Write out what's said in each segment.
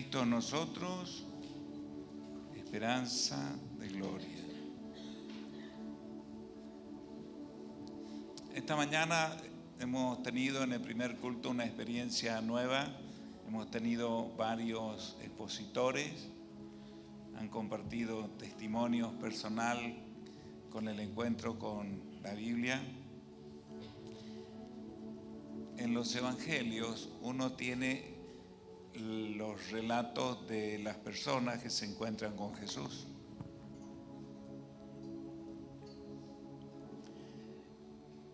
Cristo en nosotros, esperanza de gloria. Esta mañana hemos tenido en el primer culto una experiencia nueva. Hemos tenido varios expositores, han compartido testimonios personal con el encuentro con la Biblia. En los evangelios uno tiene los relatos de las personas que se encuentran con Jesús.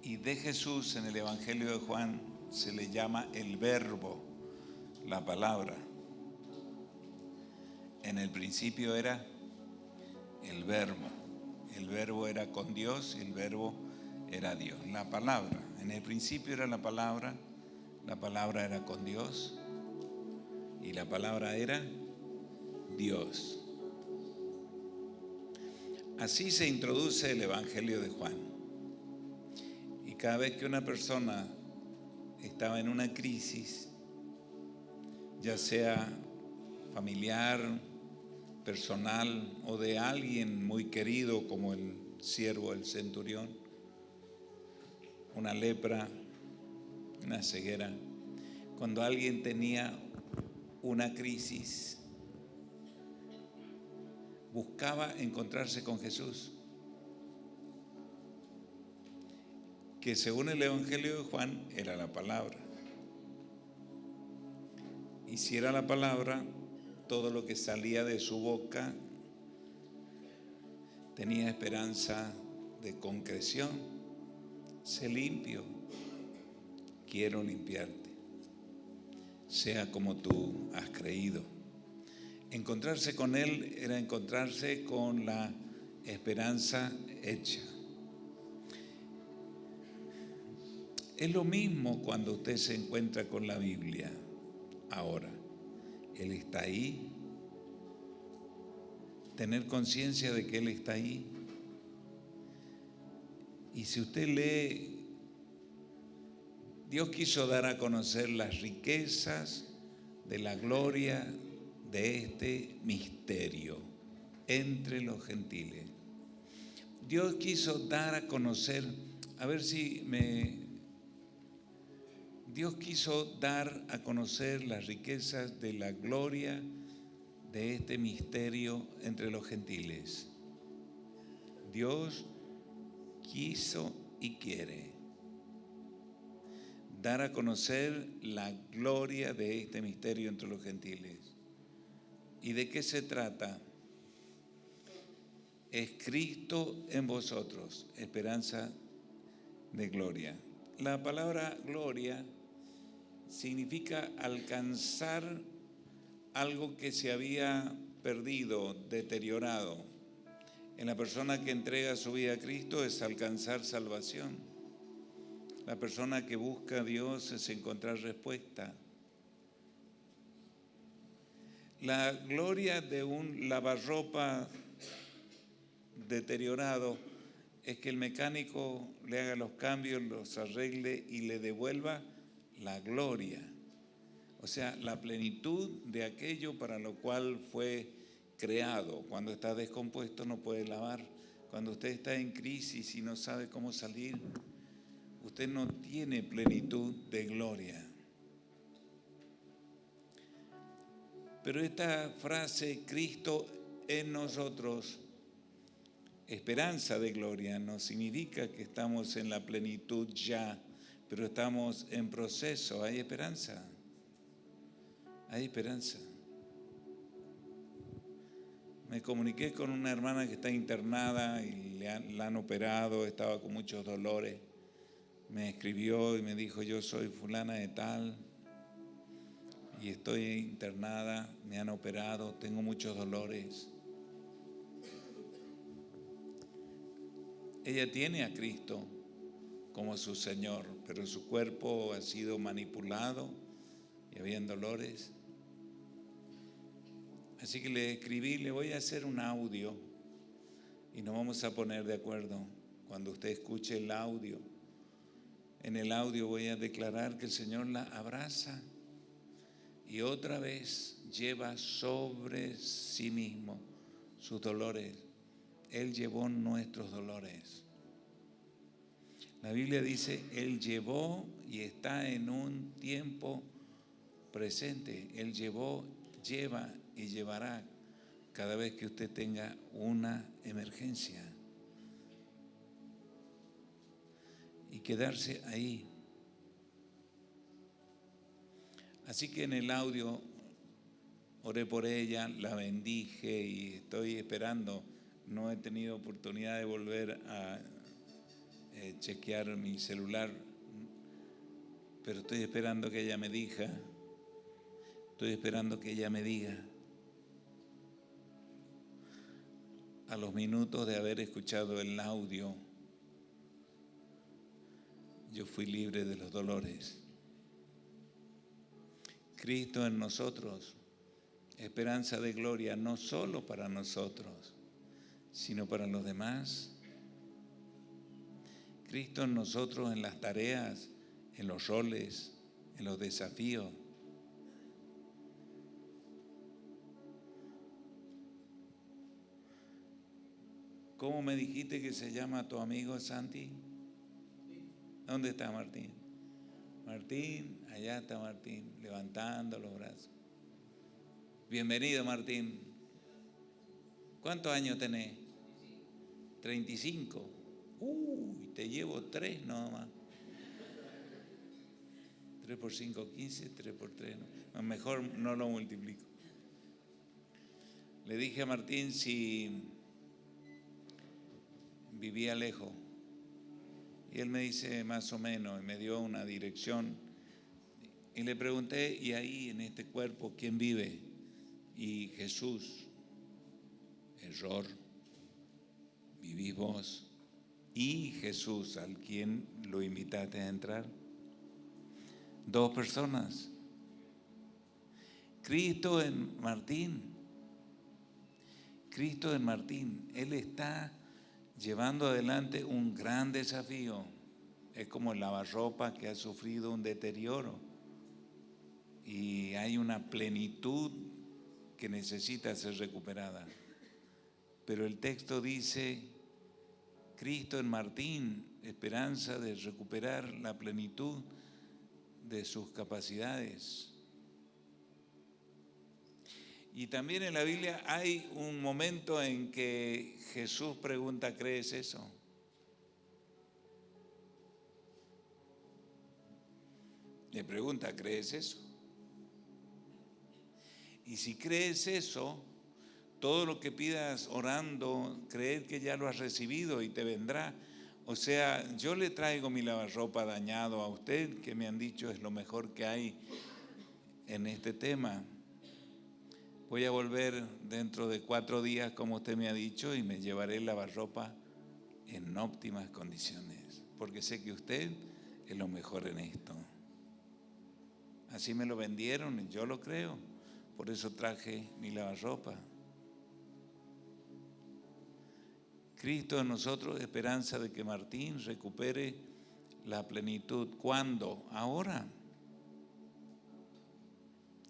Y de Jesús en el Evangelio de Juan se le llama el Verbo, la palabra. En el principio era el Verbo. El Verbo era con Dios y el Verbo era Dios. La palabra. En el principio era la palabra era con Dios y la palabra era Dios. Así se introduce el Evangelio de Juan. Y cada vez que una persona estaba en una crisis, ya sea familiar, personal o de alguien muy querido como el siervo del centurión, una lepra, una ceguera, cuando alguien tenía una crisis, buscaba encontrarse con Jesús, que según el Evangelio de Juan era la palabra. Y si era la palabra, todo lo que salía de su boca tenía esperanza de concreción. Sé limpio, quiero limpiarte, sea como tú has creído. Encontrarse con Él era encontrarse con la esperanza hecha. Es lo mismo cuando usted se encuentra con la Biblia ahora. Él está ahí. Tener conciencia de que Él está ahí. Y si usted lee, Dios quiso dar a conocer las riquezas de la gloria de este misterio entre los gentiles. Dios quiso dar a conocer, Dios quiso dar a conocer las riquezas de la gloria de este misterio entre los gentiles. Dios quiso y quiere dar a conocer la gloria de este misterio entre los gentiles. ¿Y de qué se trata? Es Cristo en vosotros, esperanza de gloria. La palabra gloria significa alcanzar algo que se había perdido, deteriorado. En la persona que entrega su vida a Cristo es alcanzar salvación. La persona que busca a Dios es encontrar respuesta. La gloria de un lavarropa deteriorado es que el mecánico le haga los cambios, los arregle y le devuelva la gloria. O sea, la plenitud de aquello para lo cual fue creado. Cuando está descompuesto no puede lavar. Cuando usted está en crisis y no sabe cómo salir, usted no tiene plenitud de gloria. Pero esta frase, Cristo en nosotros, esperanza de gloria, no significa que estamos en la plenitud ya, pero estamos en proceso. Hay esperanza. Hay esperanza. Me comuniqué con una hermana que está internada y la han operado, estaba con muchos dolores. Me escribió y me dijo: yo soy fulana de tal y estoy internada, me han operado, tengo muchos dolores. Ella tiene a Cristo como su Señor, pero su cuerpo ha sido manipulado y habían dolores. Así que le escribí, le voy a hacer un audio y nos vamos a poner de acuerdo. Cuando usted escuche el audio, en el audio voy a declarar que el Señor la abraza, y otra vez lleva sobre sí mismo sus dolores. Él llevó nuestros dolores. La Biblia dice, Él llevó y está en un tiempo presente. Él llevó, lleva y llevará cada vez que usted tenga una emergencia. Y quedarse ahí. Así que en el audio oré por ella, la bendije y estoy esperando. No he tenido oportunidad de volver a chequear mi celular, pero estoy esperando que ella me diga. Estoy esperando que ella me diga. A los minutos de haber escuchado el audio, yo fui libre de los dolores. Cristo en nosotros, esperanza de gloria, no solo para nosotros, sino para los demás. Cristo en nosotros en las tareas, en los roles, en los desafíos. ¿Cómo me dijiste que se llama tu amigo Santi? ¿Dónde está Martín? Martín, allá está Martín, levantando los brazos. Bienvenido, Martín. ¿Cuántos años tenés? 35. Uy, te llevo 3 nomás. 3 por 5, 15, 3 por 3. No. Mejor no lo multiplico. Le dije a Martín si vivía lejos. Y él me dice más o menos, y me dio una dirección. Y le pregunté, ¿y ahí en este cuerpo quién vive? Y Jesús. Error. Vivís vos. Y Jesús, al quien lo invitaste a entrar. 2 personas. Cristo en Martín. Cristo en Martín. Él está llevando adelante un gran desafío. Es como el lavarropa que ha sufrido un deterioro. Y hay una plenitud que necesita ser recuperada. Pero el texto dice, Cristo en Martín, esperanza de recuperar la plenitud de sus capacidades. Y también en la Biblia hay un momento en que Jesús pregunta, ¿crees eso? Le pregunta, ¿crees eso? Y si crees eso, todo lo que pidas orando, creer que ya lo has recibido y te vendrá. O sea, yo le traigo mi lavarropa dañado a usted, que me han dicho es lo mejor que hay en este tema. Voy a volver dentro de 4 días, como usted me ha dicho, y me llevaré el lavarropa en óptimas condiciones, porque sé que usted es lo mejor en esto. Así me lo vendieron y yo lo creo. Por eso traje mi lavarropa. Cristo en nosotros, esperanza de que Martín recupere la plenitud. ¿Cuándo? Ahora.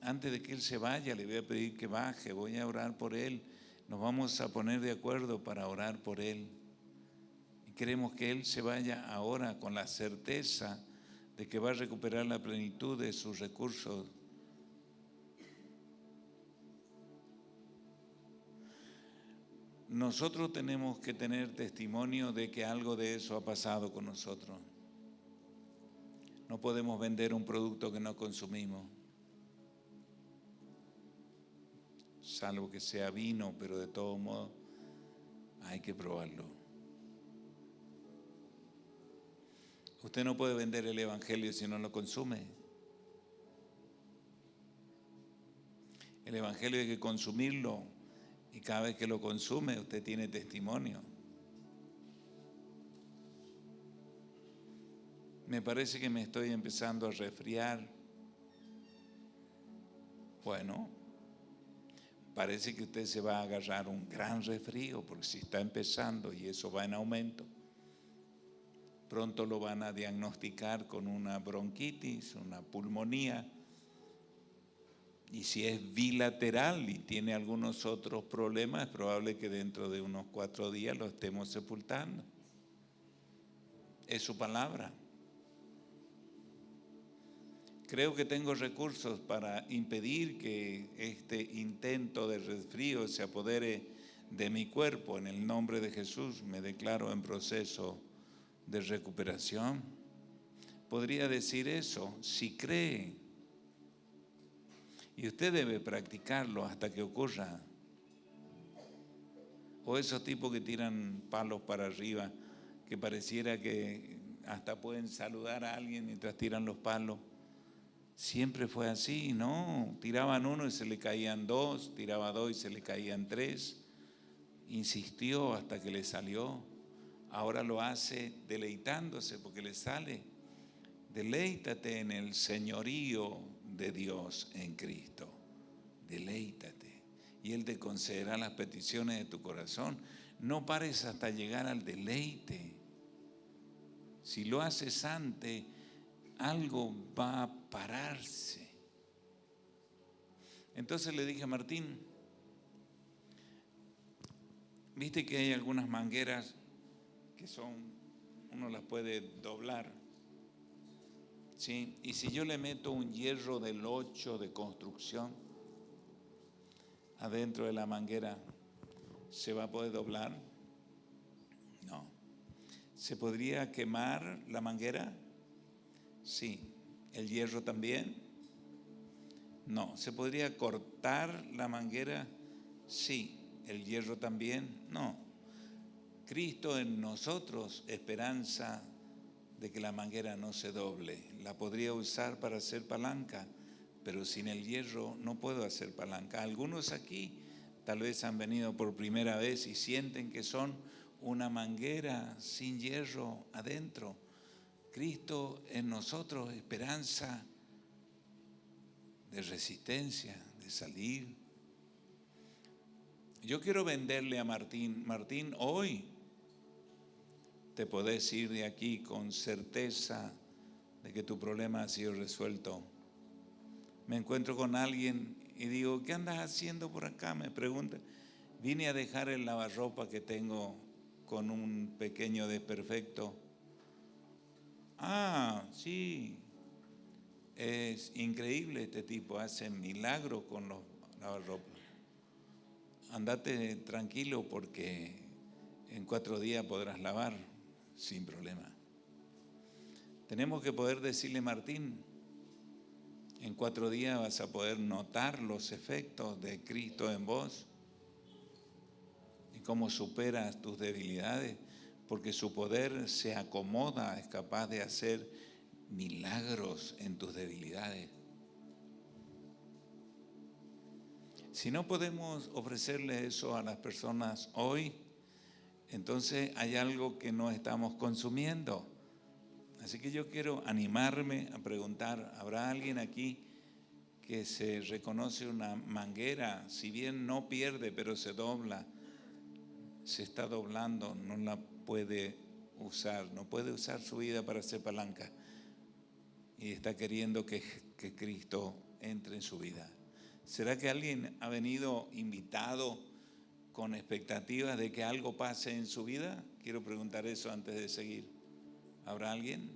Antes de que él se vaya, le voy a pedir que baje, voy a orar por él. Nos vamos a poner de acuerdo para orar por él. Y queremos que él se vaya ahora con la certeza de que va a recuperar la plenitud de sus recursos. Nosotros tenemos que tener testimonio de que algo de eso ha pasado con nosotros. No podemos vender un producto que no consumimos, salvo que sea vino, pero de todo modo hay que probarlo. Usted no puede vender el Evangelio si no lo consume. El Evangelio hay que consumirlo y cada vez que lo consume usted tiene testimonio. Me parece que me estoy empezando a resfriar. Bueno, parece que usted se va a agarrar un gran resfrío porque si está empezando y eso va en aumento, pronto lo van a diagnosticar con una bronquitis, una pulmonía. Y si es bilateral y tiene algunos otros problemas, es probable que dentro de unos 4 días lo estemos sepultando. Es su palabra. Creo que tengo recursos para impedir que este intento de resfrío se apodere de mi cuerpo. En el nombre de Jesús me declaro en proceso de recuperación. Podría decir eso si cree. Y usted debe practicarlo hasta que ocurra. O esos tipos que tiran palos para arriba, que pareciera que hasta pueden saludar a alguien mientras tiran los palos. Siempre fue así, ¿no? Tiraban uno y se le caían 2, tiraba 2 y se le caían 3. Insistió hasta que le salió. Ahora lo hace deleitándose porque le sale. Deleítate en el señorío de Dios en Cristo. Deleítate. Y Él te concederá las peticiones de tu corazón. No pares hasta llegar al deleite. Si lo haces antes, algo va a pararse. Entonces le dije a Martín, viste que hay algunas mangueras que uno las puede doblar, ¿sí? Y si yo le meto un hierro del 8 de construcción adentro de la manguera, ¿se va a poder doblar? No. ¿Se podría quemar la manguera? Sí. ¿El hierro también? No. ¿Se podría cortar la manguera? Sí. ¿El hierro también? No. Cristo en nosotros, esperanza de que la manguera no se doble. La podría usar para hacer palanca, pero sin el hierro no puedo hacer palanca. Algunos aquí tal vez han venido por primera vez y sienten que son una manguera sin hierro adentro. Cristo en nosotros, esperanza de resistencia, de salir. Yo quiero venderle a Martín. Martín, hoy te podés ir de aquí con certeza de que tu problema ha sido resuelto. Me encuentro con alguien y digo, ¿qué andas haciendo por acá? Me pregunta. Vine a dejar el lavarropa que tengo con un pequeño desperfecto. Ah, sí. Es increíble este tipo, hace milagros con los lavarropas. Andate tranquilo porque en 4 días podrás lavar sin problema. Tenemos que poder decirle, Martín, en 4 días vas a poder notar los efectos de Cristo en vos y cómo superas tus debilidades, porque su poder se acomoda, es capaz de hacer milagros en tus debilidades. Si no podemos ofrecerle eso a las personas hoy, entonces hay algo que no estamos consumiendo. Así que yo quiero animarme a preguntar, ¿habrá alguien aquí que se reconoce una manguera? Si bien no pierde, pero se dobla, se está doblando, no la puede usar, no puede usar su vida para hacer palanca y está queriendo que Cristo entre en su vida. ¿Será que alguien ha venido invitado con expectativas de que algo pase en su vida? Quiero preguntar eso antes de seguir. ¿Habrá alguien?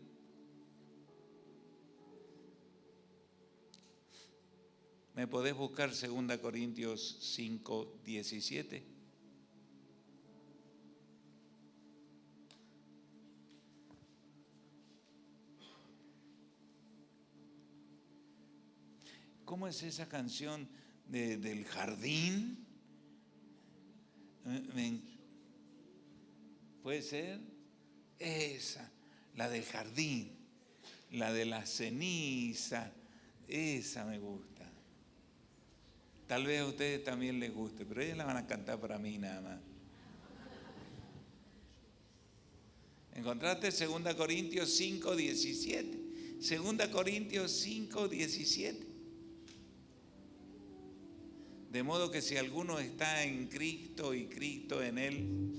¿Me podés buscar 2 Corintios 5, 17? ¿Cómo es esa canción del jardín? ¿Puede ser? Esa, la del jardín, la de la ceniza, esa me gusta. Tal vez a ustedes también les guste, pero ellas la van a cantar para mí nada más. ¿Encontraste 2 Corintios 5, 17? 2 Corintios 5, 17. De modo que si alguno está en Cristo y Cristo en él,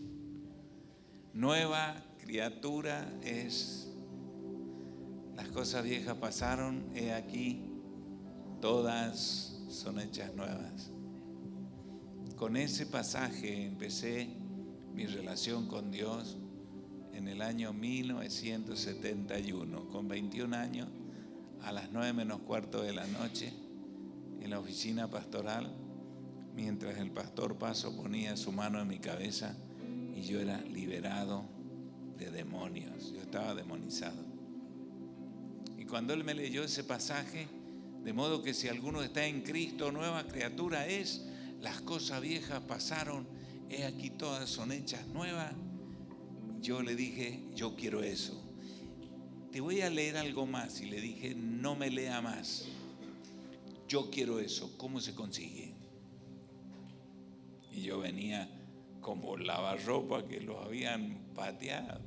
nueva criatura es. Las cosas viejas pasaron, he aquí, todas son hechas nuevas. Con ese pasaje empecé mi relación con Dios en el año 1971, con 21 años, a las 9:45 de la noche, en la oficina pastoral, mientras el pastor Paso ponía su mano en mi cabeza y yo era liberado de demonios. Yo estaba demonizado. Y cuando él me leyó ese pasaje, de modo que si alguno está en Cristo, nueva criatura es, las cosas viejas pasaron, he aquí todas son hechas nuevas. Yo le dije, yo quiero eso. Te voy a leer algo más. Y le dije, no me lea más. Yo quiero eso. ¿Cómo se consigue? Y yo venía como lavarropa que los habían pateado.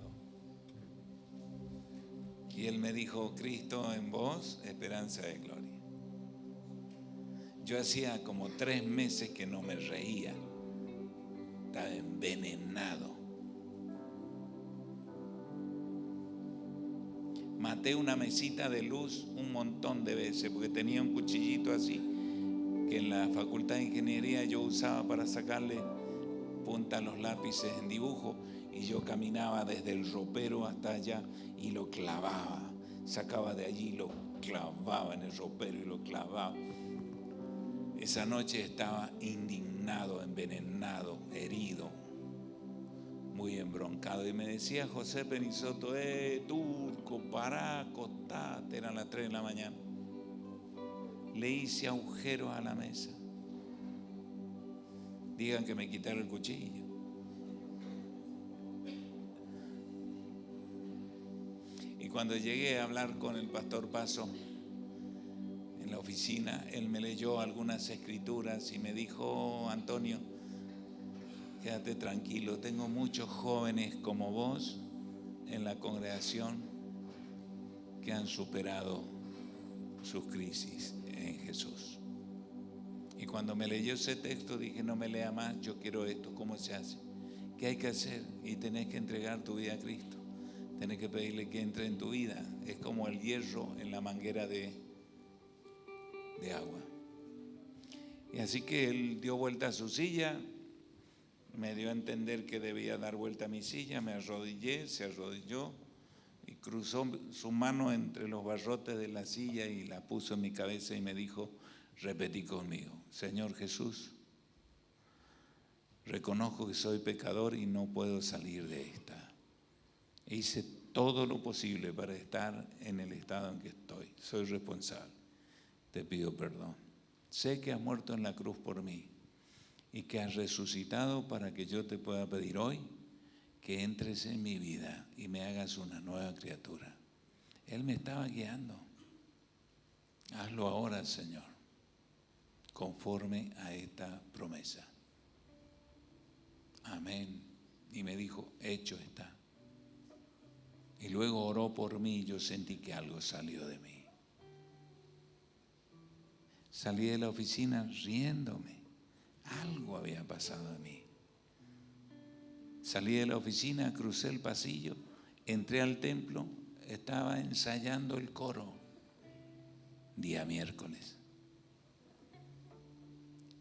Y él me dijo, Cristo en vos, esperanza de gloria. Yo hacía como 3 meses que no me reía. Estaba envenenado. Maté una mesita de luz un montón de veces porque tenía un cuchillito así que en la Facultad de Ingeniería yo usaba para sacarle punta a los lápices en dibujo, y yo caminaba desde el ropero hasta allá y lo clavaba, sacaba de allí, lo clavaba en el ropero y lo clavaba. Esa noche estaba indignado, envenenado, herido, muy embroncado, y me decía José Penisoto, turco, pará, acostate. Eran las 3 de la mañana. Le hice agujeros a la mesa. Digan que me quitaron el cuchillo. Y cuando llegué a hablar con el pastor Paso en la oficina, él me leyó algunas escrituras y me dijo, Antonio, quédate tranquilo, tengo muchos jóvenes como vos en la congregación que han superado sus crisis en Jesús. Y cuando me leyó ese texto dije, no me lea más, yo quiero esto. ¿Cómo se hace? ¿Qué hay que hacer? Y tenés que entregar tu vida a Cristo. Tenés que pedirle que entre en tu vida. Es como el hierro en la manguera de agua. Y así que él dio vuelta a su silla, me dio a entender que debía dar vuelta a mi silla, me arrodillé, se arrodilló y cruzó su mano entre los barrotes de la silla y la puso en mi cabeza y me dijo, repetí conmigo, Señor Jesús, reconozco que soy pecador y no puedo salir de esta. Hice todo lo posible para estar en el estado en que estoy. Soy responsable. Te pido perdón. Sé que has muerto en la cruz por mí y que has resucitado para que yo te pueda pedir hoy que entres en mi vida y me hagas una nueva criatura. Él me estaba guiando. Hazlo ahora, Señor, conforme a esta promesa. Amén. Y me dijo, hecho está. Y luego oró por mí y yo sentí que algo salió de mí. Salí de la oficina riéndome. Algo había pasado en mí. Salí de la oficina, crucé el pasillo, entré al templo, estaba ensayando el coro, día miércoles.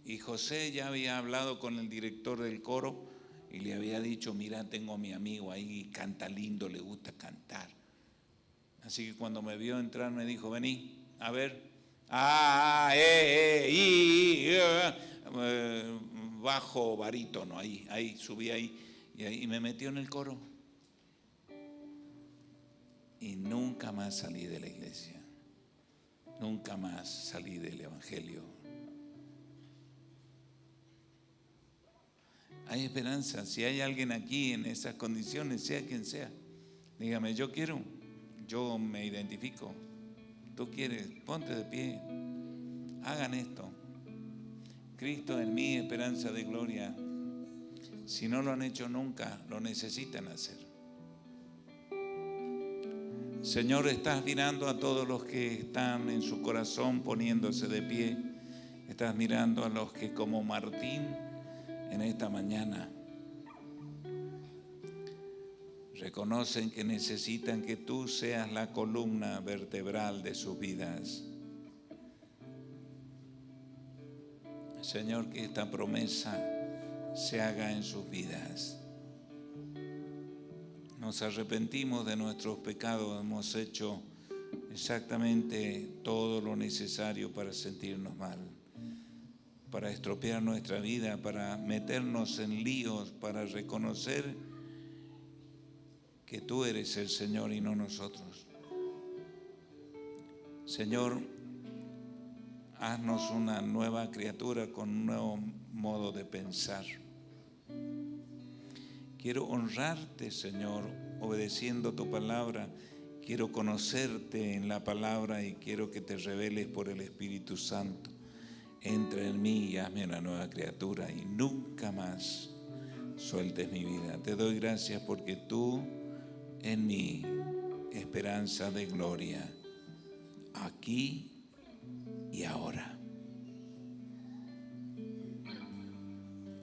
Y José ya había hablado con el director del coro y le había dicho, mira, tengo a mi amigo ahí, canta lindo, le gusta cantar. Así que cuando me vio entrar me dijo, vení, a ver. Bajo barítono, ahí, subí ahí y me metió en el coro. Y nunca más salí de la iglesia, nunca más salí del evangelio. Hay esperanza. Si hay alguien aquí en esas condiciones, sea quien sea, dígame, yo quiero, yo me identifico. Tú quieres, ponte de pie, hagan esto. Cristo en mí, esperanza de gloria. Si no lo han hecho nunca, lo necesitan hacer. Señor, estás mirando a todos los que están en su corazón poniéndose de pie. Estás mirando a los que como Martín en esta mañana reconocen que necesitan que tú seas la columna vertebral de sus vidas. Señor, que esta promesa se haga en sus vidas. Nos arrepentimos de nuestros pecados, hemos hecho exactamente todo lo necesario para sentirnos mal, para estropear nuestra vida, para meternos en líos, para reconocer que tú eres el Señor y no nosotros. Señor, haznos una nueva criatura con un nuevo modo de pensar. Quiero honrarte, Señor, obedeciendo tu palabra. Quiero conocerte en la palabra y quiero que te reveles por el Espíritu Santo. Entra en mí y hazme una nueva criatura y nunca más sueltes mi vida. Te doy gracias porque tú en mí, esperanza de gloria, aquí y ahora.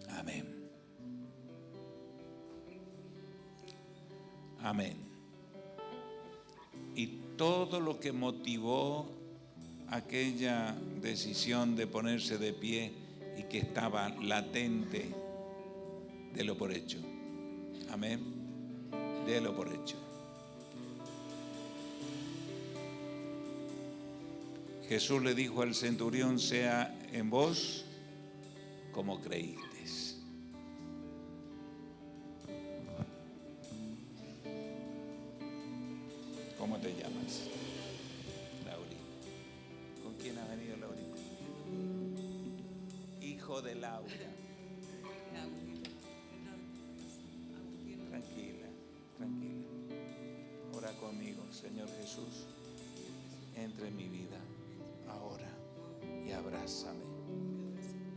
Amén. Amén. Y todo lo que motivó aquella decisión de ponerse de pie y que estaba latente, délo por hecho. Amén. Délo por hecho. Jesús le dijo al centurión: sea en vos como creíste. ¿Cómo te llamas? Laurita. ¿Con quién has venido, Laurita? Hijo de Laura. Tranquila, tranquila. Ora conmigo. Señor Jesús, entra en mi vida ahora y abrázame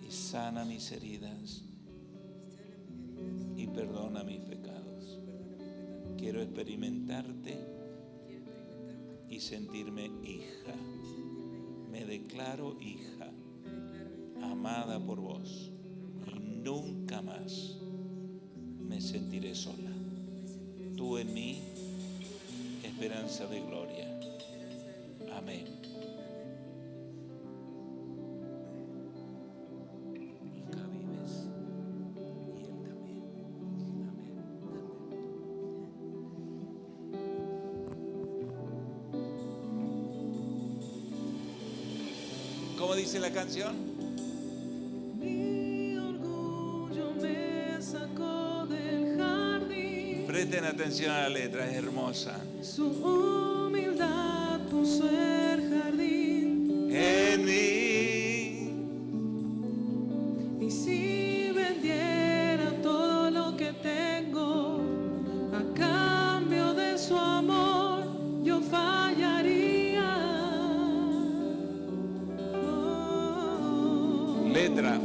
y sana mis heridas y perdona mis pecados. Quiero experimentarte y sentirme hija. Me declaro hija, amada por vos, y nunca más me sentiré sola. Tú en mí, esperanza de gloria. Amén. Acá vives y Él también. Amén. ¿Cómo dice la canción? Mi orgullo me sacó del jardín. Presten atención a la letra, es hermosa. Su humildad puso el jardín En mí. y si vendiera todo lo que tengo a cambio de su amor, yo fallaría. Letra.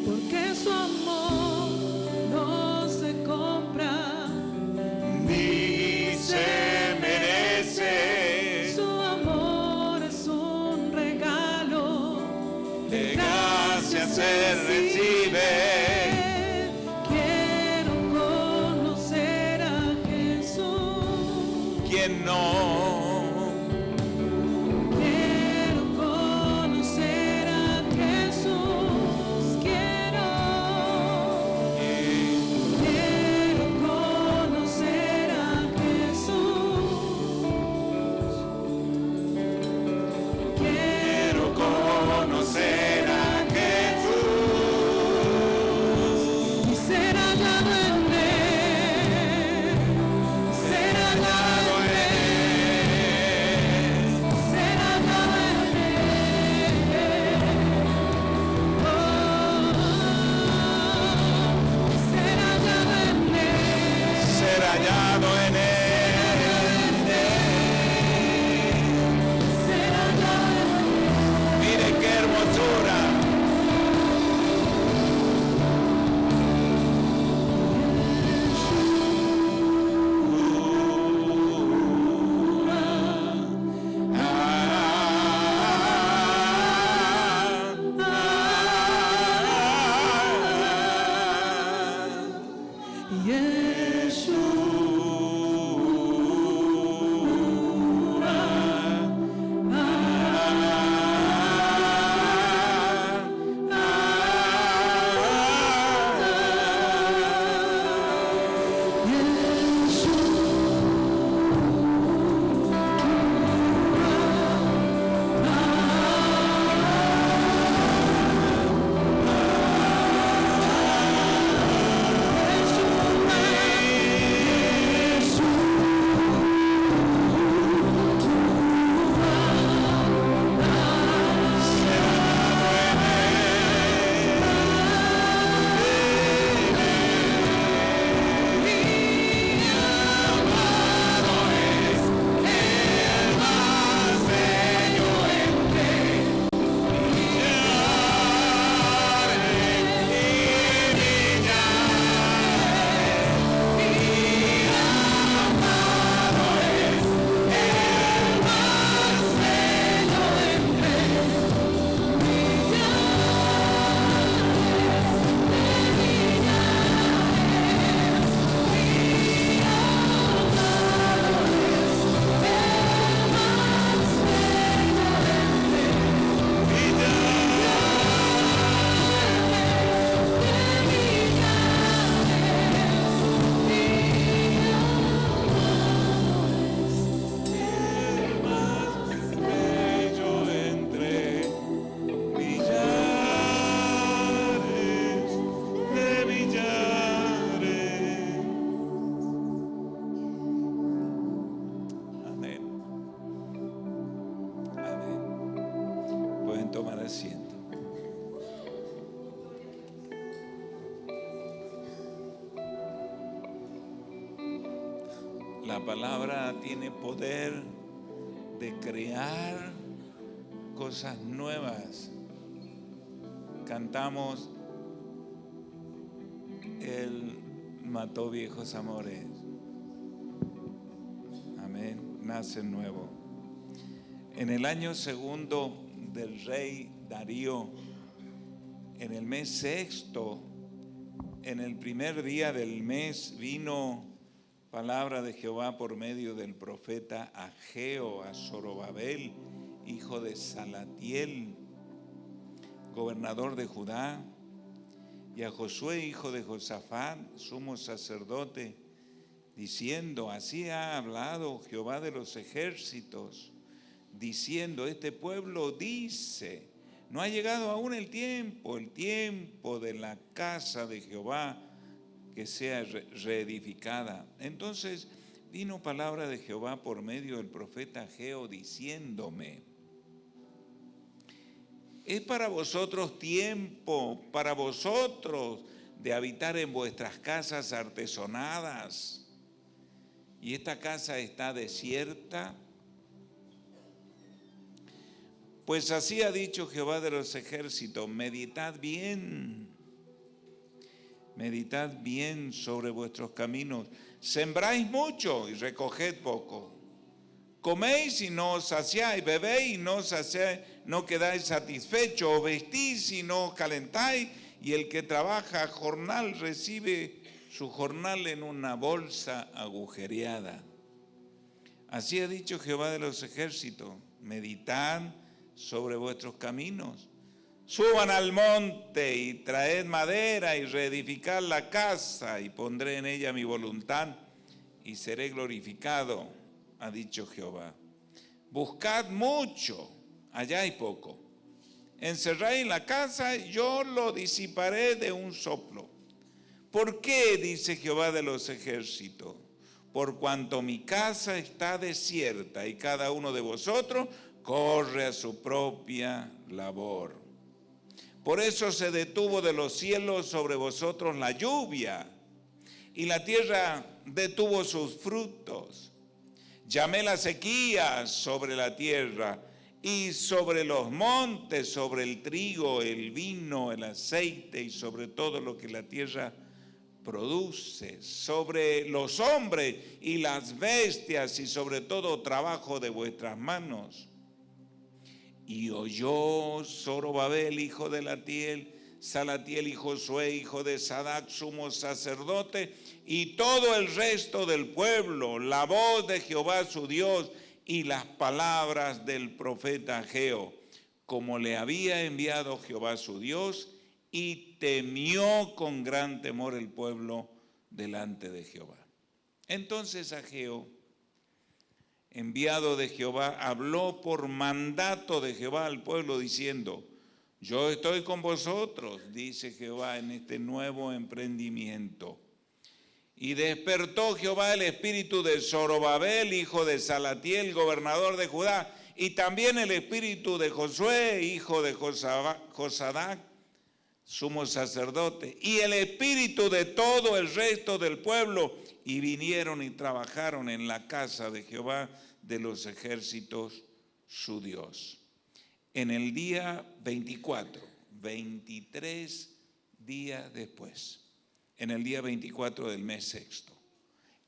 Porque su amor no se compra Ni se merece. Su amor es un regalo De gracia se recibe. Quiero conocer a Jesús. ¿Quién no? Quiero conocer a Jesús. Quiero conocer a Jesús. Quiero conocer a Jesús Y ser hallado en Él, ser hallado en Él, ser hallado en Él, ser hallado en Él, ser hallado en Él. ser hallado en Él. Mire qué hermosura. Yeshua, La palabra tiene poder de crear cosas nuevas. Cantamos, Él mató viejos amores. Amén. Nace nuevo. En el año segundo del rey Darío, en el mes sexto, en el primer día del mes, vino palabra de Jehová por medio del profeta Ageo a Zorobabel, hijo de Salatiel, gobernador de Judá, y a Josué, hijo de Josafat, sumo sacerdote, diciendo: así ha hablado Jehová de los ejércitos, diciendo: este pueblo dice, no ha llegado aún el tiempo de la casa de Jehová, que sea reedificada. Entonces vino palabra de Jehová por medio del profeta Ageo, diciéndome: es para vosotros tiempo, para vosotros, de habitar en vuestras casas artesonadas, y esta casa está desierta. Pues así ha dicho Jehová de los ejércitos: meditad bien sobre vuestros caminos. Sembráis mucho y recoged poco. Coméis y no os saciáis, bebéis y no os saciáis, no quedáis satisfechos, o vestís y no os calentáis, y el que trabaja jornal recibe su jornal en una bolsa agujereada. Así ha dicho Jehová de los ejércitos: meditad sobre vuestros caminos. Suban al monte y traed madera y reedificad la casa, y pondré en ella mi voluntad y seré glorificado, ha dicho Jehová. Buscad mucho, halláis poco. Encerráis en la casa, yo lo disiparé de un soplo. ¿Por qué? Dice Jehová de los ejércitos. Por cuanto mi casa está desierta y cada uno de vosotros corre a su propia labor. Por eso se detuvo de los cielos sobre vosotros la lluvia, y la tierra detuvo sus frutos. Llamé la sequía sobre la tierra, y sobre los montes, sobre el trigo, el vino, el aceite, y sobre todo lo que la tierra produce, sobre los hombres y las bestias, y sobre todo trabajo de vuestras manos. Y oyó Zorobabel, hijo de Salatiel y Josué, hijo de Sadac, sumo sacerdote, y todo el resto del pueblo, la voz de Jehová su Dios y las palabras del profeta Ageo, como le había enviado Jehová su Dios, y temió con gran temor el pueblo delante de Jehová. Entonces Ageo, enviado de Jehová, habló por mandato de Jehová al pueblo diciendo: yo estoy con vosotros, dice Jehová, en este nuevo emprendimiento. Y despertó Jehová el espíritu de Zorobabel, hijo de Salatiel, gobernador de Judá, y también el espíritu de Josué, hijo de Josadac, sumo sacerdote, y el espíritu de todo el resto del pueblo, y vinieron y trabajaron en la casa de Jehová de los ejércitos, su Dios. En el día 24, 23 días después, en el día 24 del mes sexto,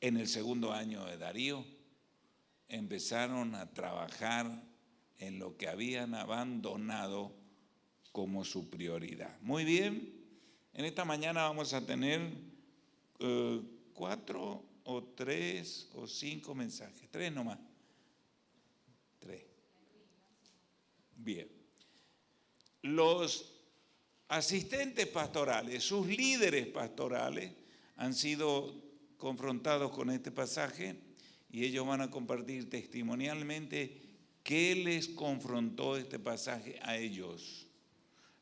en el segundo año de Darío, empezaron a trabajar en lo que habían abandonado como su prioridad. Muy bien, en esta mañana vamos a tener 4 o 3 o 5 mensajes, 3 nomás. 3. Bien. Los asistentes pastorales, sus líderes pastorales, han sido confrontados con este pasaje y ellos van a compartir testimonialmente qué les confrontó este pasaje a ellos.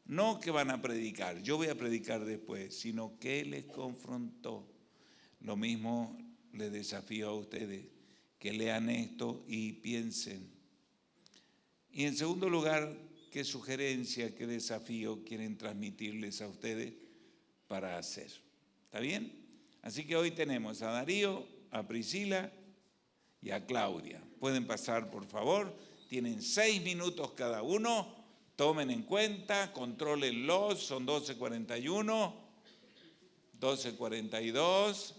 No que van a predicar, yo voy a predicar después, sino qué les confrontó. Lo mismo les desafío a ustedes, que lean esto y piensen. Y en segundo lugar, qué sugerencia, qué desafío quieren transmitirles a ustedes para hacer. ¿Está bien? Así que hoy tenemos a Darío, a Priscila y a Claudia. Pueden pasar, por favor. Tienen 6 minutos cada uno. Tomen en cuenta, contrólenlos. Son 12:41, 12:42,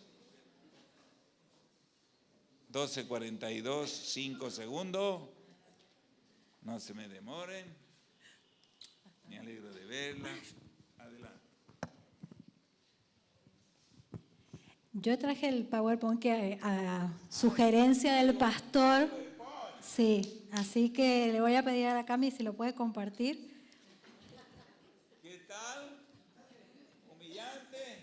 12:42, 5 segundos. No se me demoren. Me alegro de verla. Adelante. Yo traje el PowerPoint que a sugerencia del pastor. Sí, así que le voy a pedir a la Cami si lo puede compartir. ¿Qué tal? ¿Humillante?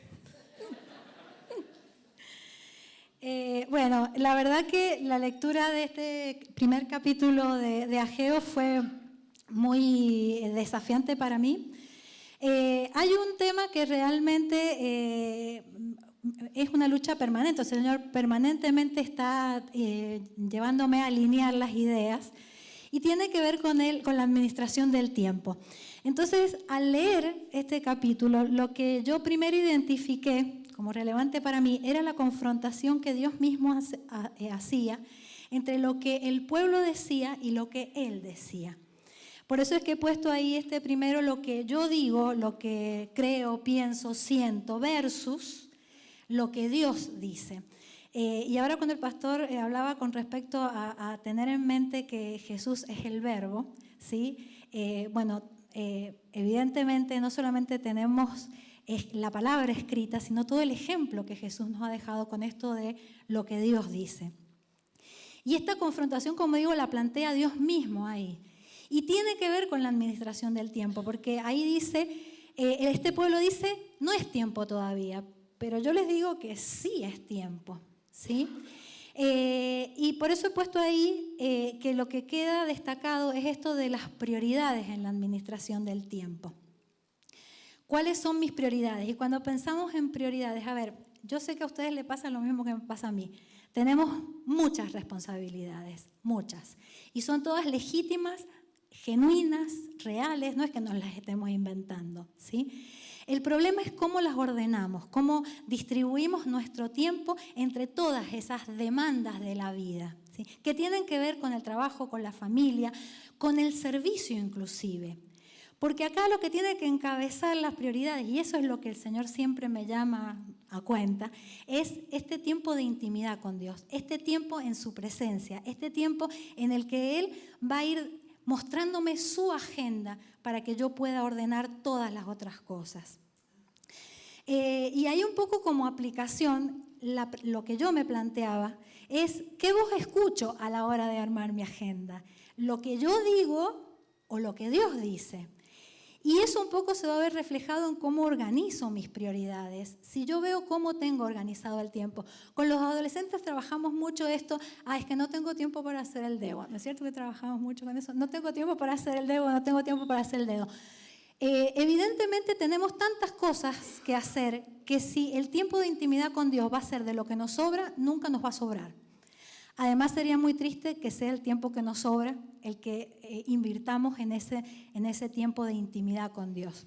Bueno, la verdad que la lectura de este primer capítulo de Ageo fue muy desafiante para mí. Hay un tema que realmente es una lucha permanente. El Señor permanentemente está llevándome a alinear las ideas y tiene que ver con la administración del tiempo. Entonces, al leer este capítulo, lo que yo primero identifiqué como relevante para mí era la confrontación que Dios mismo hacía entre lo que el pueblo decía y lo que Él decía. Por eso es que he puesto ahí primero lo que yo digo, lo que creo, pienso, siento, versus lo que Dios dice. Y ahora cuando el pastor hablaba con respecto a tener en mente que Jesús es el verbo, ¿sí? Evidentemente no solamente tenemos la palabra escrita, sino todo el ejemplo que Jesús nos ha dejado con esto de lo que Dios dice. Y esta confrontación, como digo, la plantea Dios mismo ahí. Y tiene que ver con la administración del tiempo, porque ahí dice, este pueblo dice, no es tiempo todavía, pero yo les digo que sí es tiempo, ¿sí? Y por eso he puesto ahí que lo que queda destacado es esto de las prioridades en la administración del tiempo. ¿Cuáles son mis prioridades? Y cuando pensamos en prioridades, a ver, yo sé que a ustedes les pasa lo mismo que me pasa a mí. Tenemos muchas responsabilidades, muchas. Y son todas legítimas, genuinas, reales, no es que nos las estemos inventando, ¿sí? El problema es cómo las ordenamos, cómo distribuimos nuestro tiempo entre todas esas demandas de la vida, ¿sí? Que tienen que ver con el trabajo, con la familia, con el servicio inclusive. Porque acá lo que tiene que encabezar las prioridades, y eso es lo que el Señor siempre me llama a cuenta, es este tiempo de intimidad con Dios, este tiempo en su presencia, este tiempo en el que Él va a ir mostrándome su agenda para que yo pueda ordenar todas las otras cosas. Y ahí un poco como aplicación, lo que yo me planteaba es ¿qué voz escucho a la hora de armar mi agenda? ¿Lo que yo digo o lo que Dios dice? Y eso un poco se va a ver reflejado en cómo organizo mis prioridades. Si yo veo cómo tengo organizado el tiempo. Con los adolescentes trabajamos mucho esto, es que no tengo tiempo para hacer el dedo. ¿No es cierto que trabajamos mucho con eso? No tengo tiempo para hacer el dedo, no tengo tiempo para hacer el dedo. Evidentemente tenemos tantas cosas que hacer que si el tiempo de intimidad con Dios va a ser de lo que nos sobra, nunca nos va a sobrar. Además sería muy triste que sea el tiempo que nos sobra el que invirtamos en ese tiempo de intimidad con Dios.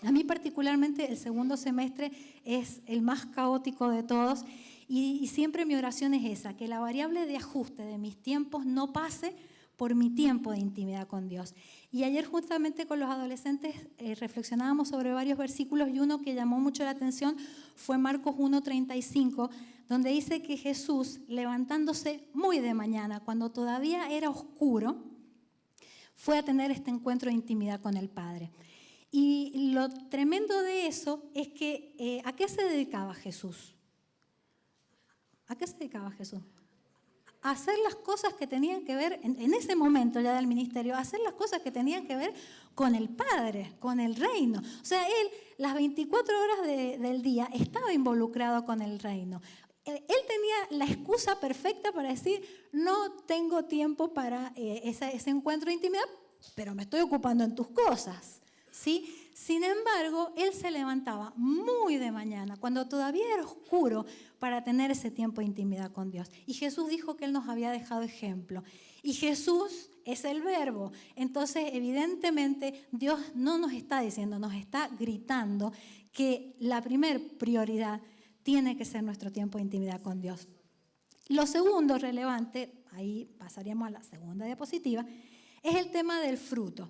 A mí particularmente el segundo semestre es el más caótico de todos y siempre mi oración es esa, que la variable de ajuste de mis tiempos no pase por mi tiempo de intimidad con Dios. Y ayer justamente con los adolescentes reflexionábamos sobre varios versículos y uno que llamó mucho la atención fue Marcos 1:35, donde dice que Jesús, levantándose muy de mañana, cuando todavía era oscuro, fue a tener este encuentro de intimidad con el Padre. Y lo tremendo de eso es que ¿a qué se dedicaba Jesús? ¿A qué se dedicaba Jesús? A hacer las cosas que tenían que ver, en ese momento ya del ministerio, a hacer las cosas que tenían que ver con el Padre, con el reino. O sea, él las 24 horas del día estaba involucrado con el reino. Él tenía la excusa perfecta para decir, no tengo tiempo para ese encuentro de intimidad, pero me estoy ocupando en tus cosas, ¿sí? Sin embargo, él se levantaba muy de mañana, cuando todavía era oscuro, para tener ese tiempo de intimidad con Dios. Y Jesús dijo que Él nos había dejado ejemplo. Y Jesús es el verbo. Entonces, evidentemente, Dios no nos está diciendo, nos está gritando que la primer prioridad tiene que ser nuestro tiempo de intimidad con Dios. Lo segundo relevante, ahí pasaríamos a la segunda diapositiva, es el tema del fruto.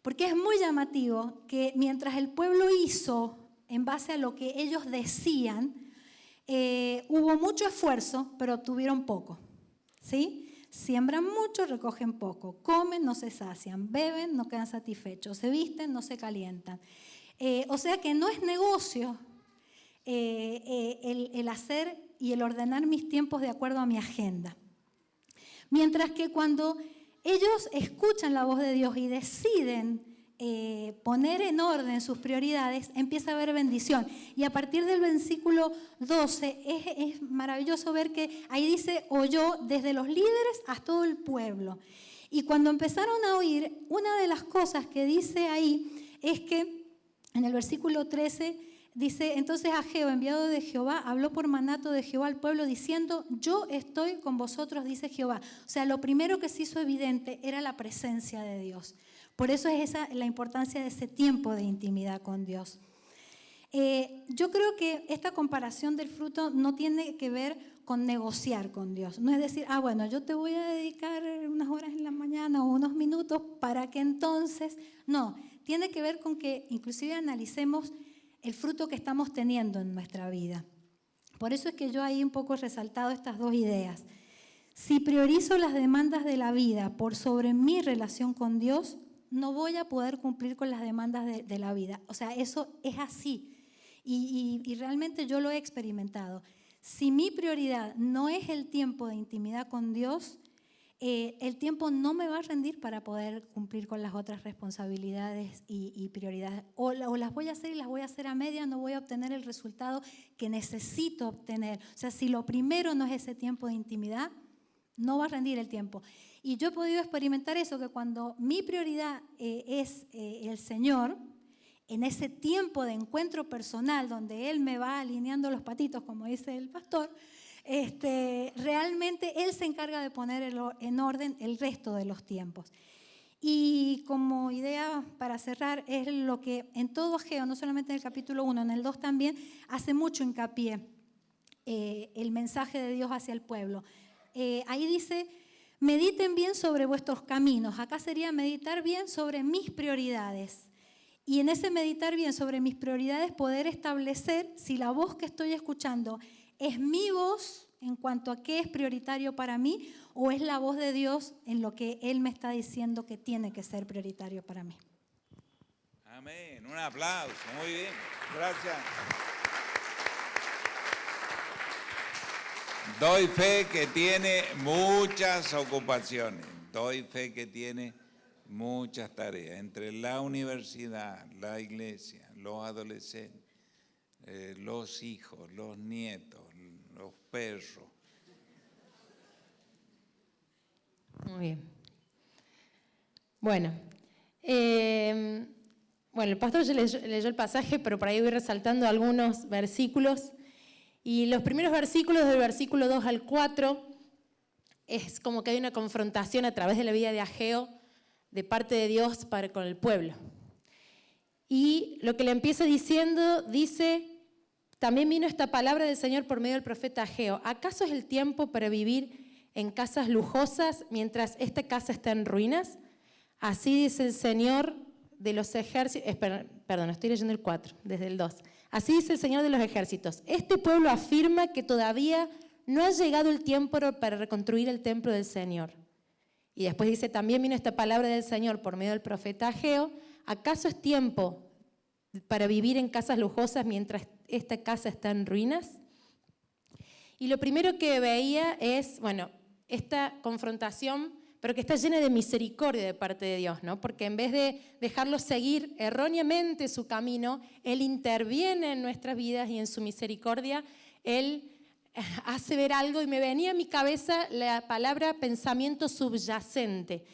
Porque es muy llamativo que mientras el pueblo hizo en base a lo que ellos decían, hubo mucho esfuerzo, pero obtuvieron poco. ¿Sí? Siembran mucho, recogen poco. Comen, no se sacian. Beben, no quedan satisfechos. Se visten, no se calientan. O sea que no es negocio el hacer y el ordenar mis tiempos de acuerdo a mi agenda. Mientras que cuando ellos escuchan la voz de Dios y deciden poner en orden sus prioridades, empieza a haber bendición. Y a partir del versículo 12 es maravilloso ver que ahí dice, oyó desde los líderes hasta todo el pueblo. Y cuando empezaron a oír, una de las cosas que dice ahí es que en el versículo 13 dice, entonces Ageo, enviado de Jehová, habló por mandato de Jehová al pueblo diciendo, yo estoy con vosotros, dice Jehová. O sea, lo primero que se hizo evidente era la presencia de Dios. Por eso es esa la importancia de ese tiempo de intimidad con Dios. Yo creo que esta comparación del fruto no tiene que ver con negociar con Dios. No es decir, bueno, yo te voy a dedicar unas horas en la mañana o unos minutos para que entonces... No, tiene que ver con que inclusive analicemos el fruto que estamos teniendo en nuestra vida. Por eso es que yo ahí un poco he resaltado estas dos ideas. Si priorizo las demandas de la vida por sobre mi relación con Dios, no voy a poder cumplir con las demandas de la vida. O sea, eso es así. Y realmente yo lo he experimentado. Si mi prioridad no es el tiempo de intimidad con Dios, el tiempo no me va a rendir para poder cumplir con las otras responsabilidades y prioridades. O las voy a hacer y las voy a hacer a media, no voy a obtener el resultado que necesito obtener. O sea, si lo primero no es ese tiempo de intimidad, no va a rendir el tiempo. Y yo he podido experimentar eso, que cuando mi prioridad es el Señor, en ese tiempo de encuentro personal donde Él me va alineando los patitos, como dice el pastor, realmente Él se encarga de poner en orden el resto de los tiempos. Y como idea para cerrar, es lo que en todo Ageo, no solamente en el capítulo 1, en el 2 también, hace mucho hincapié el mensaje de Dios hacia el pueblo. Ahí dice, mediten bien sobre vuestros caminos. Acá sería meditar bien sobre mis prioridades. Y en ese meditar bien sobre mis prioridades poder establecer si la voz que estoy escuchando es mi voz en cuanto a qué es prioritario para mí o es la voz de Dios en lo que Él me está diciendo que tiene que ser prioritario para mí. Amén. Un aplauso. Muy bien. Gracias. Doy fe que tiene muchas ocupaciones. Doy fe que tiene muchas tareas. Entre la universidad, la iglesia, los adolescentes, los hijos, los nietos, los perros. Muy bien. Bueno, el pastor ya leyó el pasaje, pero por ahí voy resaltando algunos versículos. Y los primeros versículos, del versículo 2 al 4, es como que hay una confrontación a través de la vida de Ageo de parte de Dios para con el pueblo. Y lo que le empieza diciendo, dice, también vino esta palabra del Señor por medio del profeta Ageo. ¿Acaso es el tiempo para vivir en casas lujosas mientras esta casa está en ruinas? Así dice el Señor de los ejércitos, perdón, estoy leyendo el 4, desde el 2. Así dice el Señor de los ejércitos. Este pueblo afirma que todavía no ha llegado el tiempo para reconstruir el templo del Señor. Y después dice, también vino esta palabra del Señor por medio del profeta Ageo. ¿Acaso es tiempo para vivir en casas lujosas mientras esta casa está en ruinas? Y lo primero que veía es, esta confrontación, pero que está llena de misericordia de parte de Dios, ¿no? Porque en vez de dejarlo seguir erróneamente su camino, Él interviene en nuestras vidas y en su misericordia, Él hace ver algo. Y me venía a mi cabeza la palabra pensamiento subyacente.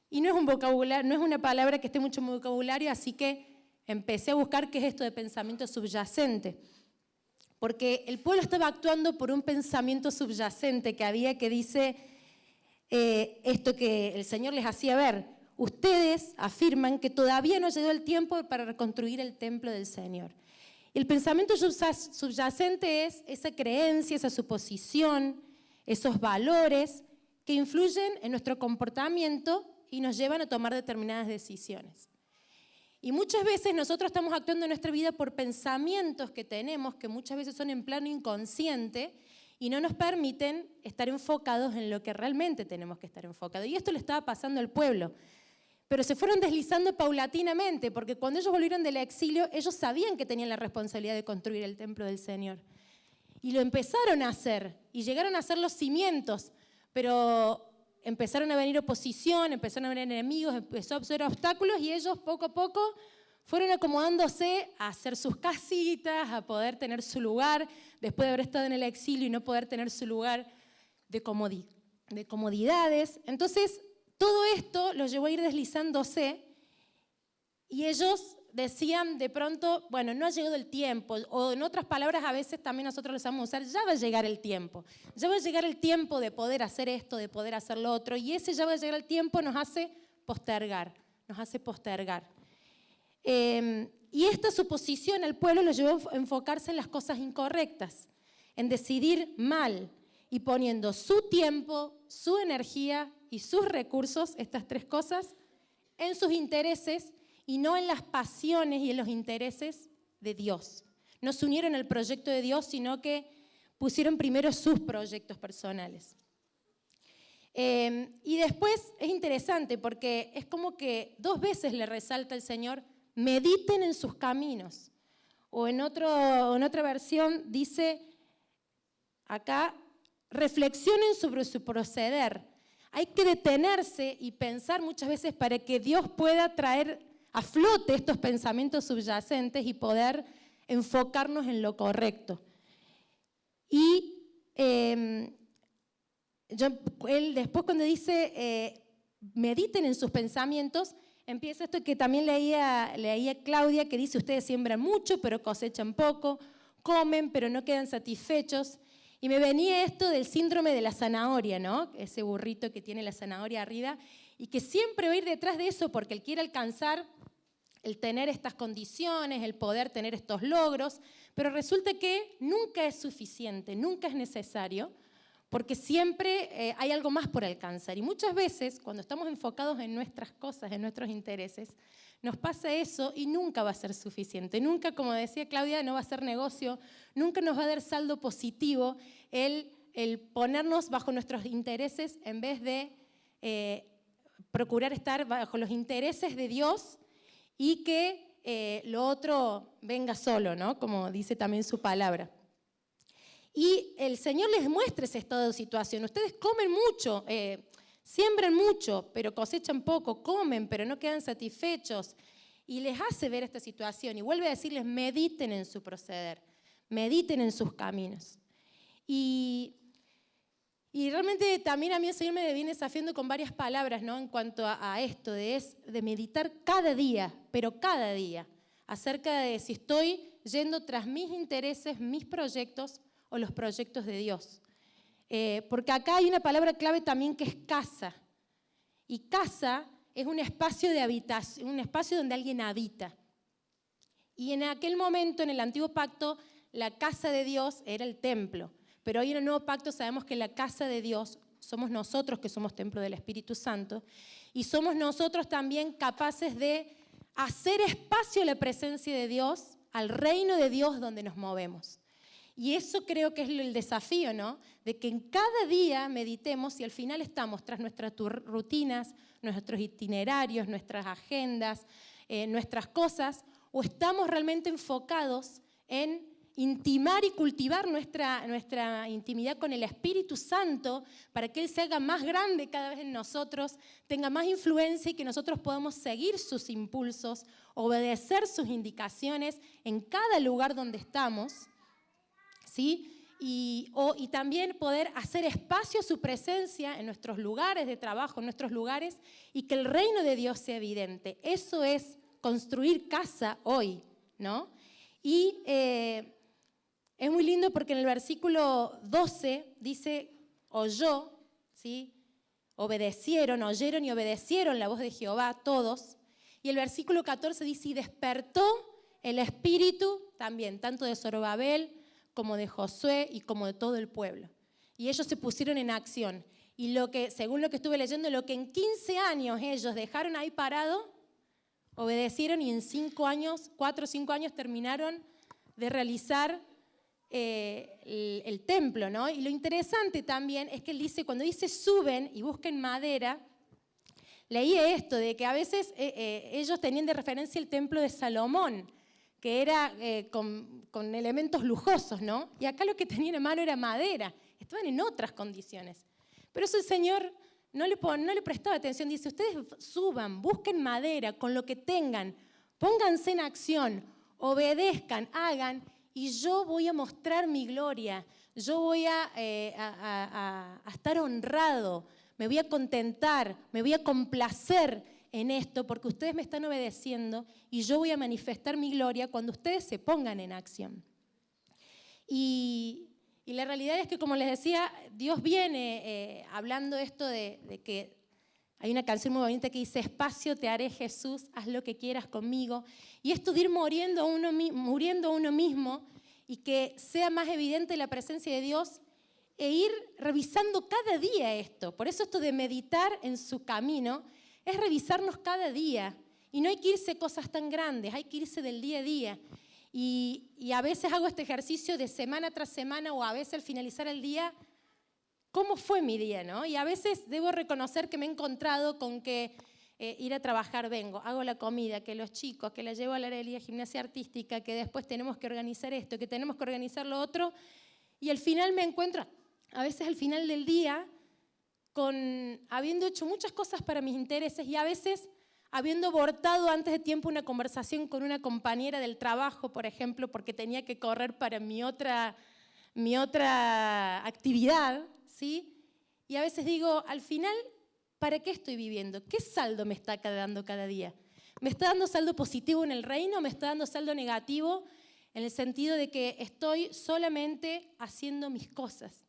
Y no es un vocabulario, no es una palabra que esté mucho en mi vocabulario, así que empecé a buscar qué es esto de pensamiento subyacente. Porque el pueblo estaba actuando por un pensamiento subyacente que dice esto que el Señor les hacía ver. Ustedes afirman que todavía no ha llegado el tiempo para reconstruir el templo del Señor. El pensamiento subyacente es esa creencia, esa suposición, esos valores que influyen en nuestro comportamiento y nos llevan a tomar determinadas decisiones. Y muchas veces nosotros estamos actuando en nuestra vida por pensamientos que tenemos, que muchas veces son en plano inconsciente y no nos permiten estar enfocados en lo que realmente tenemos que estar enfocados. Y esto le estaba pasando al pueblo. Pero se fueron deslizando paulatinamente, porque cuando ellos volvieron del exilio, ellos sabían que tenían la responsabilidad de construir el templo del Señor. Y lo empezaron a hacer, y llegaron a hacer los cimientos, pero empezaron a venir oposición, empezaron a venir enemigos, empezó a haber obstáculos, y ellos poco a poco fueron acomodándose a hacer sus casitas, a poder tener su lugar, después de haber estado en el exilio y no poder tener su lugar de comodidades. Entonces, todo esto los llevó a ir deslizándose y ellos decían de pronto, bueno, no ha llegado el tiempo, o en otras palabras a veces también nosotros los vamos a usar, ya va a llegar el tiempo, ya va a llegar el tiempo de poder hacer esto, de poder hacer lo otro, y ese ya va a llegar el tiempo nos hace postergar. Y esta suposición al pueblo los llevó a enfocarse en las cosas incorrectas, en decidir mal y poniendo su tiempo, su energía y sus recursos, estas tres cosas, en sus intereses y no en las pasiones y en los intereses de Dios. No se unieron al proyecto de Dios, sino que pusieron primero sus proyectos personales. Y después es interesante porque es como que 2 veces le resalta el Señor, mediten en sus caminos. O en otra versión dice acá, reflexionen sobre su proceder. Hay que detenerse y pensar muchas veces para que Dios pueda traer a flote estos pensamientos subyacentes y poder enfocarnos en lo correcto. Y él después cuando dice mediten en sus pensamientos, empieza esto que también leía Claudia, que dice, ustedes siembran mucho pero cosechan poco, comen pero no quedan satisfechos. Y me venía esto del síndrome de la zanahoria, ¿no? Ese burrito que tiene la zanahoria arriba y que siempre va a ir detrás de eso porque él quiere alcanzar el tener estas condiciones, el poder tener estos logros, pero resulta que nunca es suficiente, nunca es necesario, porque siempre hay algo más por alcanzar. Y muchas veces, cuando estamos enfocados en nuestras cosas, en nuestros intereses, nos pasa eso y nunca va a ser suficiente. Nunca, como decía Claudia, no va a ser negocio, nunca nos va a dar saldo positivo el ponernos bajo nuestros intereses en vez de procurar estar bajo los intereses de Dios y que lo otro venga solo, ¿no? Como dice también su palabra. Y el Señor les muestra ese estado de situación. Ustedes comen mucho, siembran mucho, pero cosechan poco, comen, pero no quedan satisfechos. Y les hace ver esta situación. Y vuelve a decirles, mediten en su proceder, mediten en sus caminos. Y realmente también a mí el Señor me viene desafiando con varias palabras, ¿no? En cuanto a esto, de meditar cada día, pero cada día, acerca de si estoy yendo tras mis intereses, mis proyectos, o los proyectos de Dios. Porque acá hay una palabra clave también que es casa. Y casa es un espacio de habitación, un espacio donde alguien habita. Y en aquel momento, en el antiguo pacto, la casa de Dios era el templo. Pero hoy en el nuevo pacto sabemos que la casa de Dios somos nosotros que somos templo del Espíritu Santo. Y somos nosotros también capaces de hacer espacio a la presencia de Dios, al reino de Dios donde nos movemos. Y eso creo que es el desafío, ¿no? De que en cada día meditemos y al final estamos tras nuestras rutinas, nuestros itinerarios, nuestras agendas, nuestras cosas, o estamos realmente enfocados en intimar y cultivar nuestra intimidad con el Espíritu Santo para que Él se haga más grande cada vez en nosotros, tenga más influencia y que nosotros podamos seguir sus impulsos, obedecer sus indicaciones en cada lugar donde estamos, ¿sí? Y también poder hacer espacio a su presencia en nuestros lugares de trabajo, en nuestros lugares, y que el reino de Dios sea evidente. Eso es construir casa hoy, ¿no? Y es muy lindo porque en el versículo 12 dice, oyó, ¿sí? Obedecieron, oyeron y obedecieron la voz de Jehová todos. Y el versículo 14 dice, y despertó el espíritu también, tanto de Zorobabel como de Josué y como de todo el pueblo. y ellos se pusieron en acción. Y según lo que estuve leyendo, lo que en 15 años ellos dejaron ahí parado, obedecieron y en 4 o 5 años terminaron de realizar el templo, ¿no? Y lo interesante también es que él dice, cuando dice suben y busquen madera, leí esto, de que a veces ellos tenían de referencia el templo de Salomón, que era con elementos lujosos, ¿no? Y acá lo que tenían en mano era madera, estaban en otras condiciones. Pero eso el Señor no le prestaba atención, dice, ustedes suban, busquen madera con lo que tengan, pónganse en acción, obedezcan, hagan, y yo voy a mostrar mi gloria, yo voy a estar honrado, me voy a contentar, me voy a complacer en esto porque ustedes me están obedeciendo y yo voy a manifestar mi gloria cuando ustedes se pongan en acción. Y la realidad es que, como les decía, Dios viene hablando esto de que hay una canción muy bonita que dice, espacio te haré Jesús, haz lo que quieras conmigo. Y esto de ir muriendo a uno mismo y que sea más evidente la presencia de Dios e ir revisando cada día esto. Por eso esto de meditar en su camino es revisarnos cada día. Y no hay que irse cosas tan grandes, hay que irse del día a día. Y a veces hago este ejercicio de semana tras semana o a veces al finalizar el día, ¿cómo fue mi día? ¿No? Y a veces debo reconocer que me he encontrado con que ir a trabajar vengo, hago la comida, que los chicos, que la llevo a la área gimnasia artística, que después tenemos que organizar esto, que tenemos que organizar lo otro, y al final me encuentro, a veces al final del día, habiendo hecho muchas cosas para mis intereses y a veces habiendo abortado antes de tiempo una conversación con una compañera del trabajo, por ejemplo, porque tenía que correr para mi otra actividad, ¿sí? Y a veces digo, al final, ¿para qué estoy viviendo? ¿Qué saldo me está dando cada día? ¿Me está dando saldo positivo en el reino o me está dando saldo negativo en el sentido de que estoy solamente haciendo mis cosas?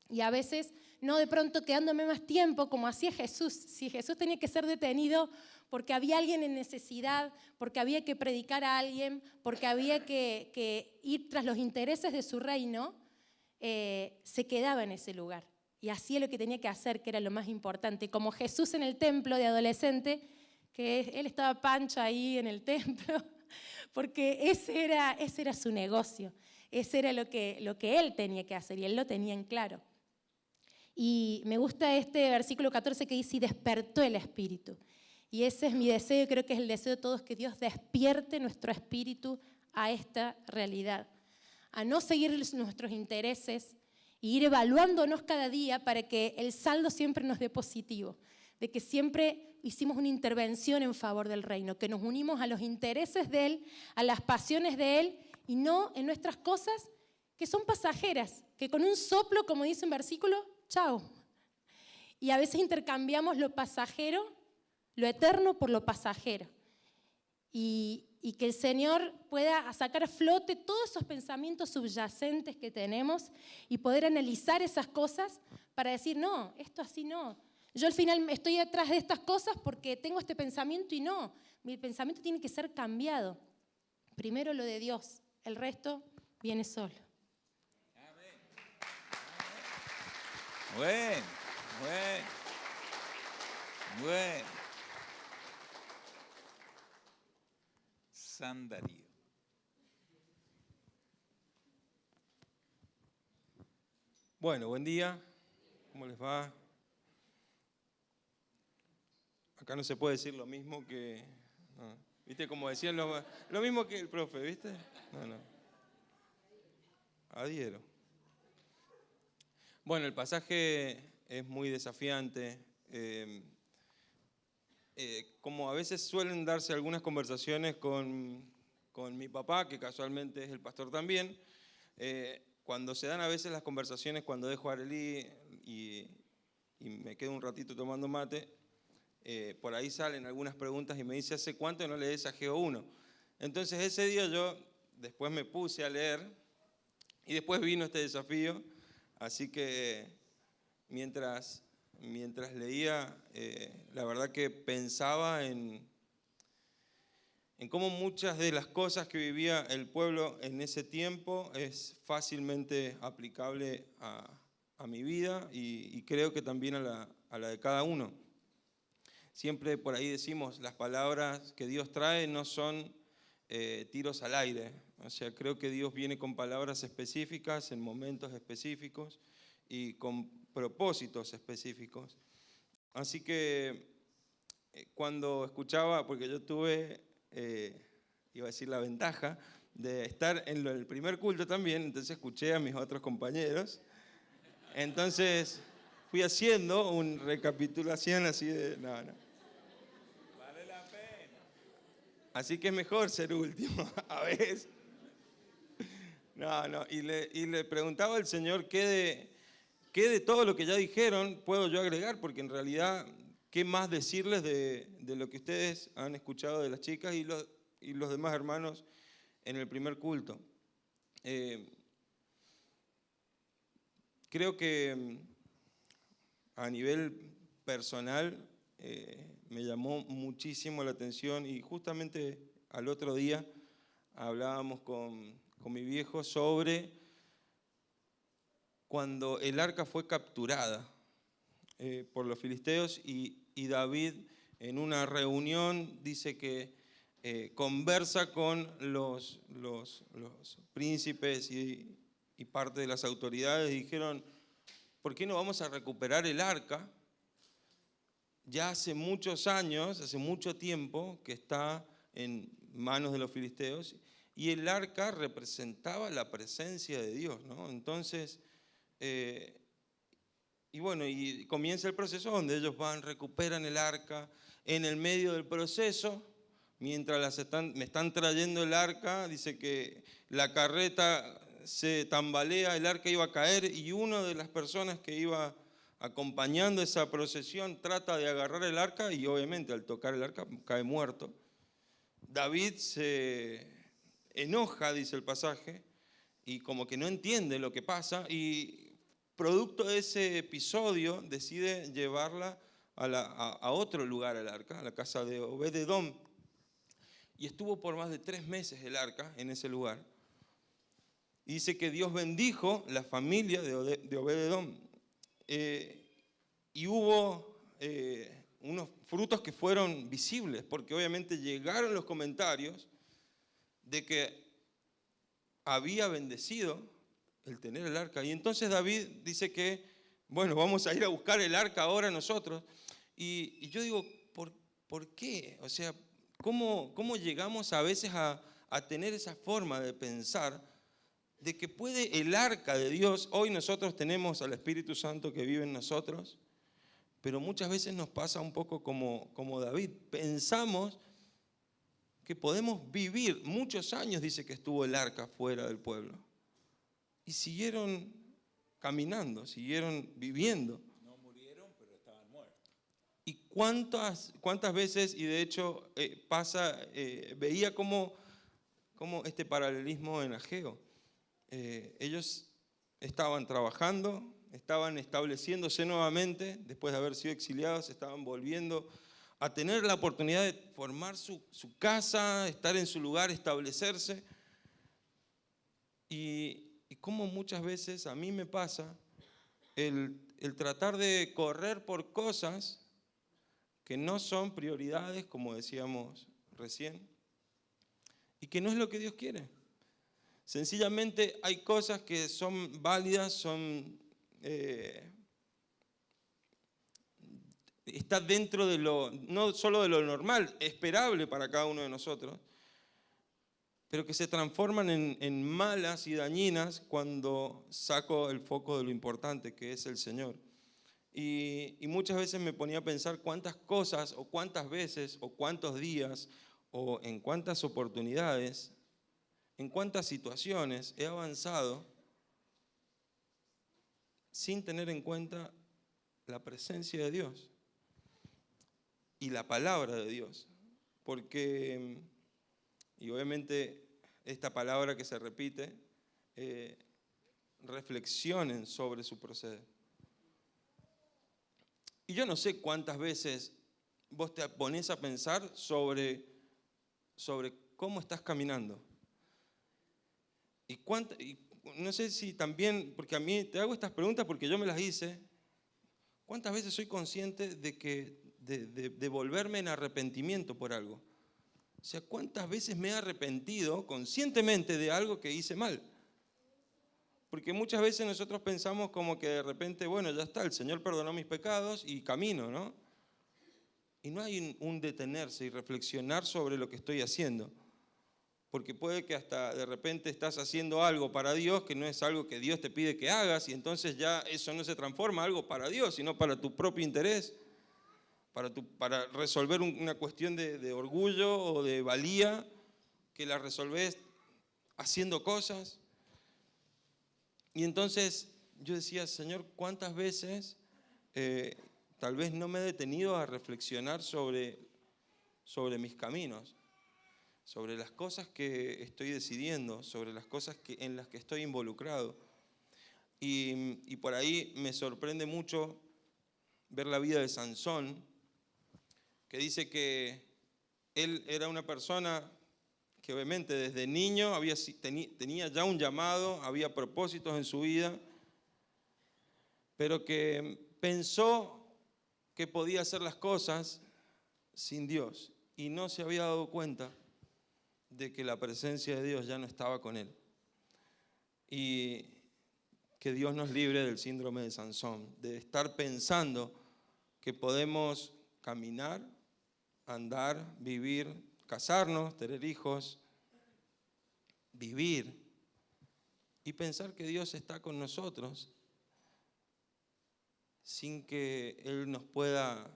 Y a veces no de pronto quedándome más tiempo como hacía Jesús. Si Jesús tenía que ser detenido porque había alguien en necesidad, porque había que predicar a alguien, porque había que ir tras los intereses de su reino, se quedaba en ese lugar y hacía lo que tenía que hacer, que era lo más importante. Como Jesús en el templo de adolescente, que él estaba pancho ahí en el templo, porque ese era su negocio, ese era lo que él tenía que hacer y él lo tenía en claro. Y me gusta este versículo 14 que dice, y despertó el espíritu. Y ese es mi deseo, y creo que es el deseo de todos, que Dios despierte nuestro espíritu a esta realidad, a no seguir nuestros intereses y ir evaluándonos cada día para que el saldo siempre nos dé positivo, de que siempre hicimos una intervención en favor del reino, que nos unimos a los intereses de Él, a las pasiones de Él y no en nuestras cosas que son pasajeras, que con un soplo, como dice un versículo, chao. Y a veces intercambiamos lo pasajero, lo eterno por lo pasajero. Y que el Señor pueda sacar a flote todos esos pensamientos subyacentes que tenemos y poder analizar esas cosas para decir, no, esto así no. Yo al final estoy detrás de estas cosas porque tengo este pensamiento y no. Mi pensamiento tiene que ser cambiado. Primero lo de Dios, el resto viene solo. Bueno. San Darío. Bueno, buen día. ¿Cómo les va? Acá no se puede decir lo mismo que... No. ¿Viste? Como decían lo mismo que el profe, ¿viste? No. Adhiero. Bueno, el pasaje es muy desafiante. Como a veces suelen darse algunas conversaciones con mi papá, que casualmente es el pastor también, cuando se dan a veces las conversaciones, cuando dejo a Arely y me quedo un ratito tomando mate, por ahí salen algunas preguntas y me dice, ¿hace cuánto no lees Ageo 1? Entonces ese día yo después me puse a leer y después vino este desafío, así que mientras leía, la verdad que pensaba en cómo muchas de las cosas que vivía el pueblo en ese tiempo es fácilmente aplicable a mi vida y creo que también a la de cada uno. Siempre por ahí decimos, las palabras que Dios trae no son tiros al aire. O sea, creo que Dios viene con palabras específicas en momentos específicos y con propósitos específicos. Así que cuando escuchaba, porque yo tuve, iba a decir la ventaja, de estar en el primer culto también, entonces escuché a mis otros compañeros. Entonces fui haciendo una recapitulación así de, no. Vale la pena. Así que es mejor ser último, a veces. No, y le preguntaba al Señor qué de todo lo que ya dijeron puedo yo agregar, porque en realidad, ¿qué más decirles de lo que ustedes han escuchado de las chicas y los demás hermanos en el primer culto? Creo que a nivel personal me llamó muchísimo la atención y justamente al otro día hablábamos con mi viejo sobre cuando el arca fue capturada por los filisteos y David en una reunión dice que conversa con los príncipes y parte de las autoridades y dijeron, ¿por qué no vamos a recuperar el arca? Ya hace muchos años, hace mucho tiempo que está en manos de los filisteos y el arca representaba la presencia de Dios, ¿no? Entonces, y bueno, y comienza el proceso donde ellos van, recuperan el arca. En el medio del proceso, mientras me están trayendo el arca, dice que la carreta se tambalea, el arca iba a caer y una de las personas que iba acompañando esa procesión trata de agarrar el arca y obviamente al tocar el arca cae muerto. David se enoja, dice el pasaje, y como que no entiende lo que pasa y producto de ese episodio decide llevarla a otro lugar el arca, a la casa de Obed-edom. Y estuvo por más de 3 meses el arca en ese lugar. Y dice que Dios bendijo la familia de Obed-edom. Y hubo unos frutos que fueron visibles, porque obviamente llegaron los comentarios de que había bendecido el tener el arca. Y entonces David dice que, bueno, vamos a ir a buscar el arca ahora nosotros. Y yo digo, ¿por qué? O sea, ¿cómo llegamos a veces a tener esa forma de pensar de que puede el arca de Dios? Hoy nosotros tenemos al Espíritu Santo que vive en nosotros, pero muchas veces nos pasa un poco como David. Pensamos que podemos vivir, muchos años dice que estuvo el arca fuera del pueblo, y siguieron caminando, siguieron viviendo. No murieron, pero estaban muertos. ¿Y cuántas veces, y de hecho veía como este paralelismo en Ageo? Ellos estaban trabajando, estaban estableciéndose nuevamente, después de haber sido exiliados, estaban volviendo a tener la oportunidad de formar su casa, estar en su lugar, establecerse. Y como muchas veces a mí me pasa el tratar de correr por cosas que no son prioridades, como decíamos recién, y que no es lo que Dios quiere. Sencillamente hay cosas que son válidas, está dentro de no solo de lo normal, esperable para cada uno de nosotros, pero que se transforman en malas y dañinas cuando saco el foco de lo importante que es el Señor. Y muchas veces me ponía a pensar cuántas cosas o cuántas veces o cuántos días o en cuántas oportunidades, en cuántas situaciones he avanzado sin tener en cuenta la presencia de Dios y la palabra de Dios. Porque, y obviamente esta palabra que se repite, reflexionen sobre su proceder. Y yo no sé cuántas veces vos te pones a pensar sobre cómo estás caminando. Y no sé si también, porque a mí te hago estas preguntas porque yo me las hice. ¿Cuántas veces soy consciente de volverme en arrepentimiento por algo? O sea, ¿cuántas veces me he arrepentido conscientemente de algo que hice mal? Porque muchas veces nosotros pensamos como que de repente, bueno, ya está, el Señor perdonó mis pecados y camino, ¿no? Y no hay un detenerse y reflexionar sobre lo que estoy haciendo. Porque puede que hasta de repente estás haciendo algo para Dios que no es algo que Dios te pide que hagas y entonces ya eso no se transforma en algo para Dios, sino para tu propio interés, para resolver una cuestión de orgullo o de valía, que la resolvés haciendo cosas. Y entonces yo decía, Señor, ¿cuántas veces tal vez no me he detenido a reflexionar sobre mis caminos? Sobre las cosas que estoy decidiendo, sobre las cosas en las que estoy involucrado. Y por ahí me sorprende mucho ver la vida de Sansón, que dice que él era una persona que obviamente desde niño tenía ya un llamado, había propósitos en su vida, pero que pensó que podía hacer las cosas sin Dios y no se había dado cuenta de que la presencia de Dios ya no estaba con él. Y que Dios nos libre del síndrome de Sansón, de estar pensando que podemos caminar, andar, vivir, casarnos, tener hijos, vivir y pensar que Dios está con nosotros sin que Él nos pueda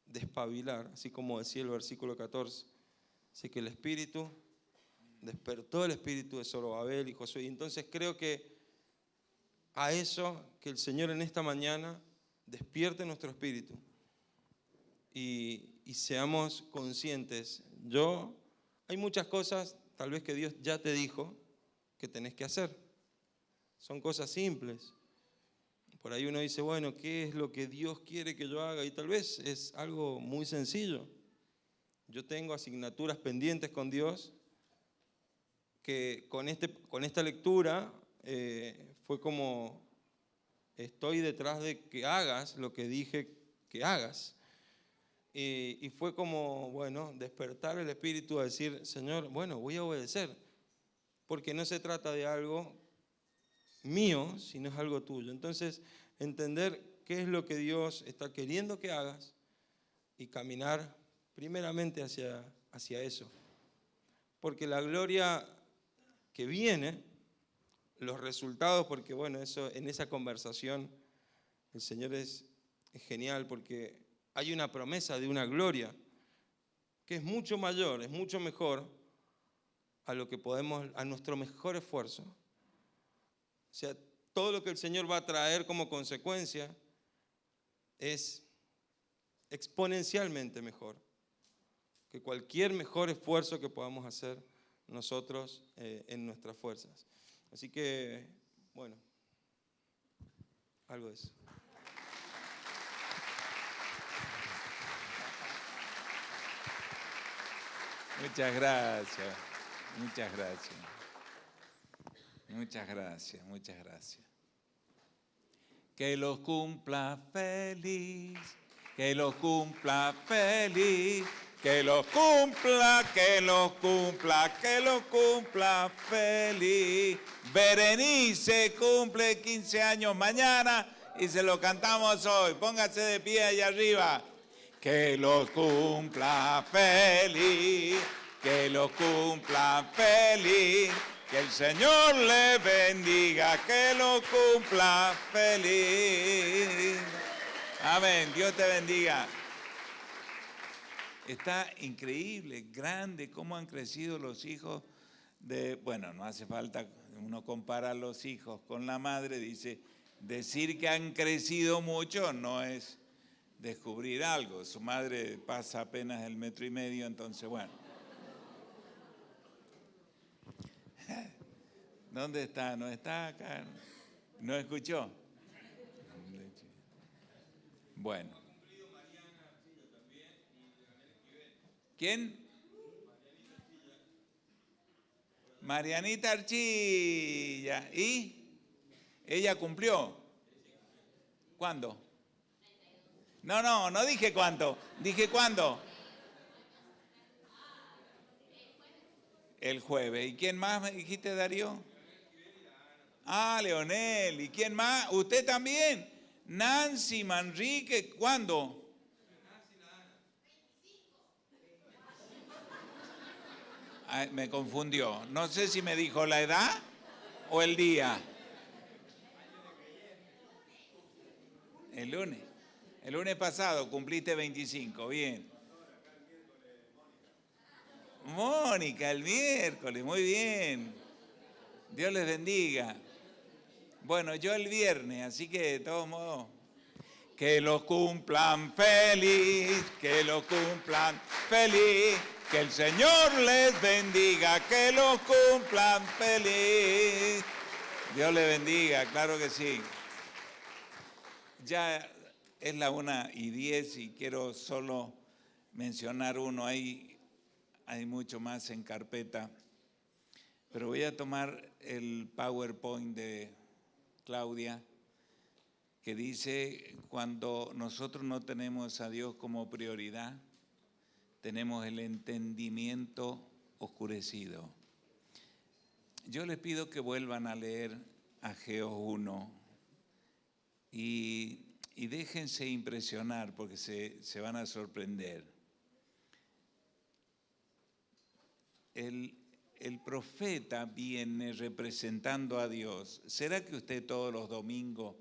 despabilar, así como decía el versículo 14. Así que el Espíritu despertó el espíritu de Zorobabel y Josué. Y entonces creo que a eso, que el Señor en esta mañana despierte nuestro espíritu y seamos conscientes. Hay muchas cosas tal vez que Dios ya te dijo que tenés que hacer. Son cosas simples. Por ahí uno dice, bueno, ¿qué es lo que Dios quiere que yo haga? Y tal vez es algo muy sencillo. Yo tengo asignaturas pendientes con Dios que con esta lectura fue como, estoy detrás de que hagas lo que dije que hagas. Y fue como, bueno, despertar el espíritu a decir, Señor, bueno, voy a obedecer, porque no se trata de algo mío, sino es algo tuyo. Entonces, entender qué es lo que Dios está queriendo que hagas y caminar primeramente hacia eso. Porque la gloria que viene, los resultados, porque bueno, eso en esa conversación el Señor es genial, porque hay una promesa de una gloria que es mucho mayor, es mucho mejor a nuestro mejor esfuerzo. O sea, todo lo que el Señor va a traer como consecuencia es exponencialmente mejor que cualquier mejor esfuerzo que podamos hacer nosotros en nuestras fuerzas. Así que, bueno, algo de eso. Muchas gracias, muchas gracias. Muchas gracias, muchas gracias. Que los cumpla feliz, que los cumpla feliz, que los cumpla, que los cumpla, que los cumpla feliz. Berenice cumple 15 años mañana y se lo cantamos hoy. Póngase de pie ahí arriba. Que los cumpla feliz, que los cumpla feliz. Que el Señor le bendiga, que lo cumpla feliz. Amén, Dios te bendiga. Está increíble, grande, cómo han crecido los hijos bueno, no hace falta, uno compara a los hijos con la madre, dice, decir que han crecido mucho no es descubrir algo. Su madre pasa apenas el 1,5 metros, entonces bueno. ¿Dónde está? ¿No está acá? ¿No escuchó? Bueno. ¿Quién? Marianita Archilla. ¿Y? ¿Ella cumplió? ¿Cuándo? No dije cuánto. Dije cuándo. El jueves. ¿Y quién más me dijiste, Darío? Ah, Leonel. ¿Y quién más? ¿Usted también? Nancy Manrique. ¿Cuándo? Ay, me confundió. No sé si me dijo la edad o el día. El lunes. El lunes pasado cumpliste 25. Bien. Mónica, el miércoles. Muy bien. Dios les bendiga. Bueno, yo el viernes, así que de todos modos, que lo cumplan feliz, que lo cumplan feliz, que el Señor les bendiga, que lo cumplan feliz. Dios les bendiga, claro que sí. Ya es la 1:10 y quiero solo mencionar uno, hay mucho más en carpeta, pero voy a tomar el PowerPoint de Claudia, que dice, cuando nosotros no tenemos a Dios como prioridad, tenemos el entendimiento oscurecido. Yo les pido que vuelvan a leer Ageo 1 y déjense impresionar porque se van a sorprender. El profeta viene representando a Dios. ¿Será que usted todos los domingos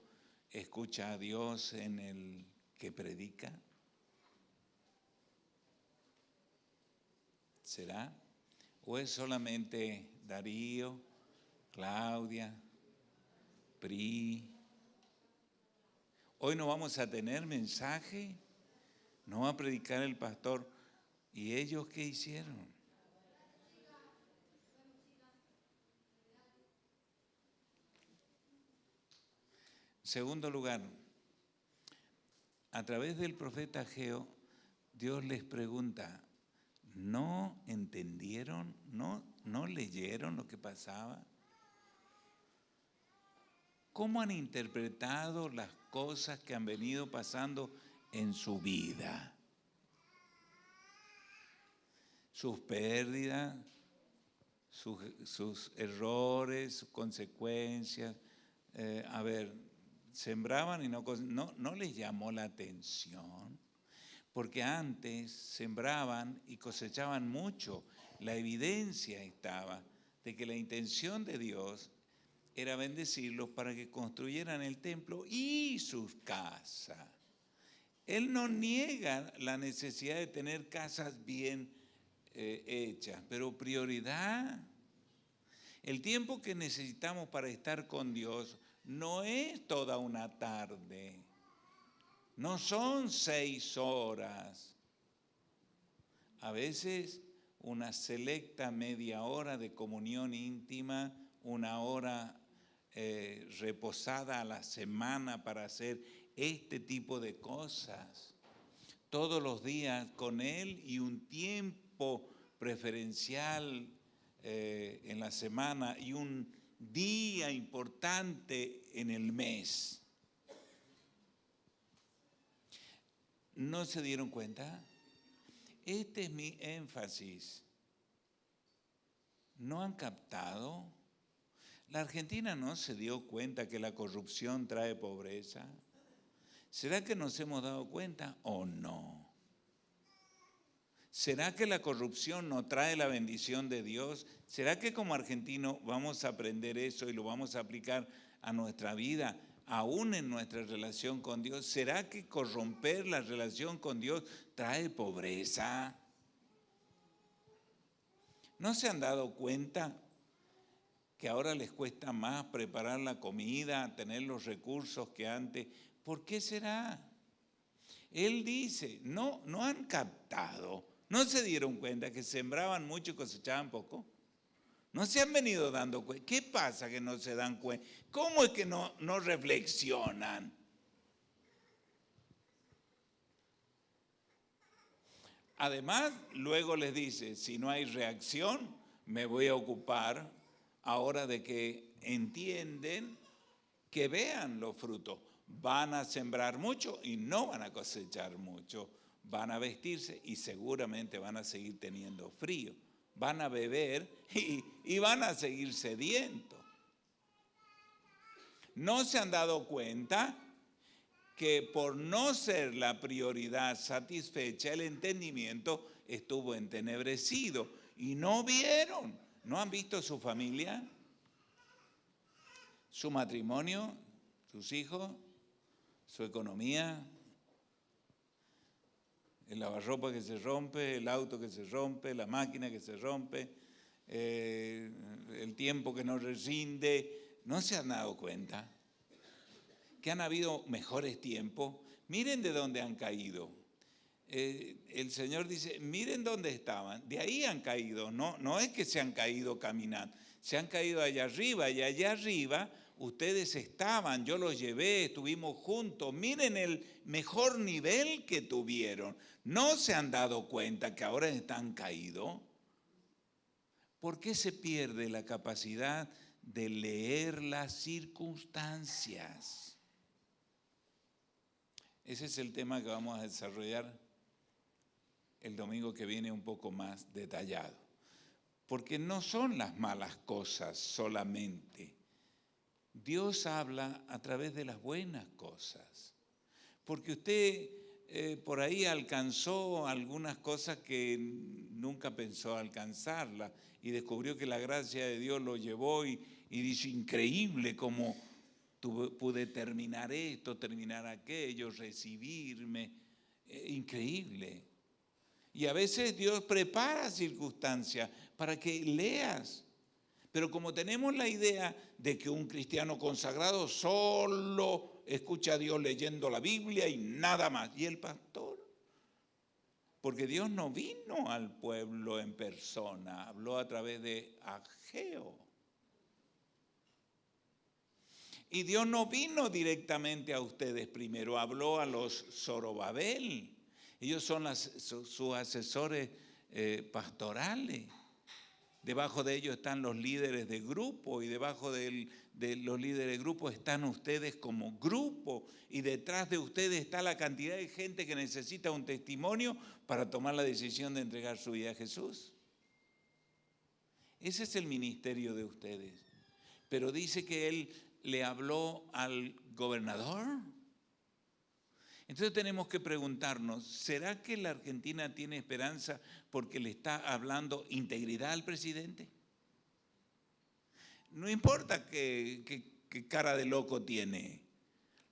escucha a Dios en el que predica? ¿Será? ¿O es solamente Darío, Claudia, Pri? Hoy no vamos a tener mensaje, no va a predicar el pastor. ¿Y ellos qué hicieron? Segundo lugar, a través del profeta Ageo, Dios les pregunta, ¿no entendieron? ¿No leyeron lo que pasaba? ¿Cómo han interpretado las cosas que han venido pasando en su vida? Sus pérdidas, sus errores, sus consecuencias. Sembraban y no les llamó la atención, porque antes sembraban y cosechaban mucho. La evidencia estaba de que la intención de Dios era bendecirlos para que construyeran el templo y sus casas. Él no niega la necesidad de tener casas bien hechas, pero prioridad. El tiempo que necesitamos para estar con Dios no es toda una tarde, no son 6 horas. A veces una selecta media hora de comunión íntima, 1 hora reposada a la semana para hacer este tipo de cosas. Todos los días con Él y un tiempo preferencial en la semana y un día importante en el mes. ¿No se dieron cuenta? Este es mi énfasis. ¿No han captado? ¿La Argentina no se dio cuenta que la corrupción trae pobreza? ¿Será que nos hemos dado cuenta o no? ¿Será que la corrupción no trae la bendición de Dios? ¿Será que como argentinos vamos a aprender eso y lo vamos a aplicar a nuestra vida, aún en nuestra relación con Dios? ¿Será que corromper la relación con Dios trae pobreza? ¿No se han dado cuenta que ahora les cuesta más preparar la comida, tener los recursos que antes? ¿Por qué será? Él dice, no han captado. ¿No se dieron cuenta que sembraban mucho y cosechaban poco? ¿No se han venido dando cuenta? ¿Qué pasa que no se dan cuenta? ¿Cómo es que no reflexionan? Además, luego les dice, si no hay reacción, me voy a ocupar ahora de que entienden, que vean los frutos. Van a sembrar mucho y no van a cosechar mucho. Van a vestirse y seguramente van a seguir teniendo frío. Van a beber y van a seguir sedientos. ¿No se han dado cuenta que por no ser la prioridad satisfecha, el entendimiento estuvo entenebrecido y no vieron? ¿No han visto su familia, su matrimonio, sus hijos, su economía, el lavarropa que se rompe, el auto que se rompe, la máquina que se rompe, el tiempo que no rinde? ¿No se han dado cuenta que han habido mejores tiempos? Miren de dónde han caído. El Señor dice, miren dónde estaban. De ahí han caído. No es que se han caído caminando. Se han caído allá arriba. Y allá arriba ustedes estaban. Yo los llevé, estuvimos juntos. Miren el mejor nivel que tuvieron. ¿No se han dado cuenta que ahora están caídos? ¿Por qué se pierde la capacidad de leer las circunstancias? Ese es el tema que vamos a desarrollar el domingo que viene un poco más detallado. Porque no son las malas cosas solamente. Dios habla a través de las buenas cosas. Porque usted por ahí alcanzó algunas cosas que nunca pensó alcanzarlas y descubrió que la gracia de Dios lo llevó y dice, increíble cómo pude terminar esto, terminar aquello, recibirme. Increíble. Y a veces Dios prepara circunstancias para que leas. Pero como tenemos la idea de que un cristiano consagrado solo escucha a Dios leyendo la Biblia y nada más. ¿Y el pastor? Porque Dios no vino al pueblo en persona, habló a través de Ageo. Y Dios no vino directamente a ustedes primero, habló a los Zorobabel. Ellos son sus asesores pastorales. Debajo de ellos están los líderes de grupo y debajo de los líderes de grupo están ustedes como grupo. Y detrás de ustedes está la cantidad de gente que necesita un testimonio para tomar la decisión de entregar su vida a Jesús. Ese es el ministerio de ustedes. Pero dice que Él le habló al gobernador. Entonces tenemos que preguntarnos, ¿será que la Argentina tiene esperanza porque le está hablando integridad al presidente? No importa qué cara de loco tiene.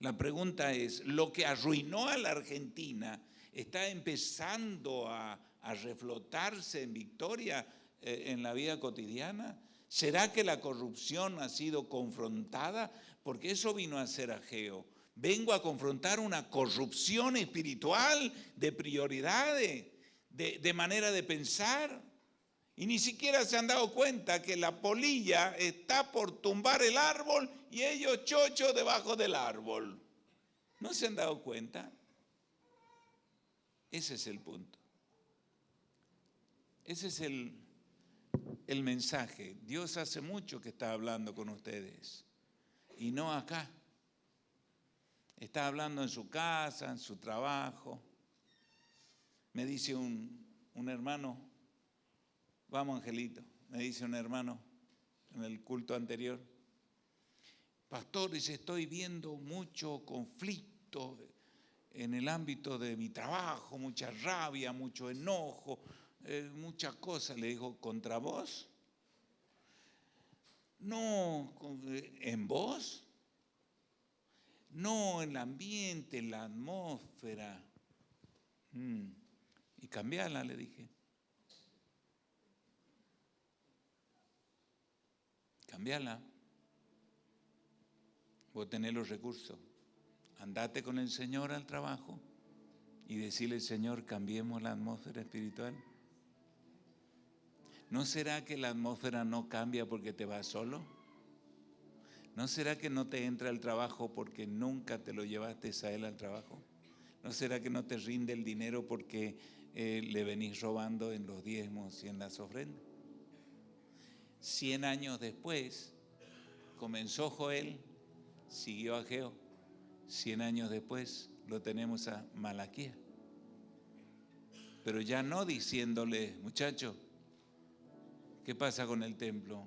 La pregunta es, ¿lo que arruinó a la Argentina está empezando a reflotarse en victoria en la vida cotidiana? ¿Será que la corrupción ha sido confrontada? Porque eso vino a ser Ageo. Vengo a confrontar una corrupción espiritual de prioridades, de manera de pensar. Y ni siquiera se han dado cuenta que la polilla está por tumbar el árbol y ellos chocho debajo del árbol. ¿No se han dado cuenta? Ese es el punto. Ese es el mensaje. Dios hace mucho que está hablando con ustedes y no acá. Está hablando en su casa, en su trabajo. Me dice un hermano, vamos Angelito, me dice un hermano en el culto anterior, pastor, dice, estoy viendo mucho conflicto en el ámbito de mi trabajo, mucha rabia, mucho enojo, muchas cosas. Le digo, ¿contra vos? No, ¿en vos? No, en el ambiente, en la atmósfera. Y cambiala, le dije. Cambiala. Vos tenés los recursos. Andate con el Señor al trabajo y decirle, Señor, cambiemos la atmósfera espiritual. ¿No será que la atmósfera no cambia porque te vas solo? ¿No será que no te entra al trabajo porque nunca te lo llevaste a él al trabajo? ¿No será que no te rinde el dinero porque le venís robando en los diezmos y en las ofrendas? 100 años después, comenzó Joel, siguió Ageo. 100 años después lo tenemos a Malaquías. Pero ya no diciéndole, muchachos, ¿qué pasa con el templo?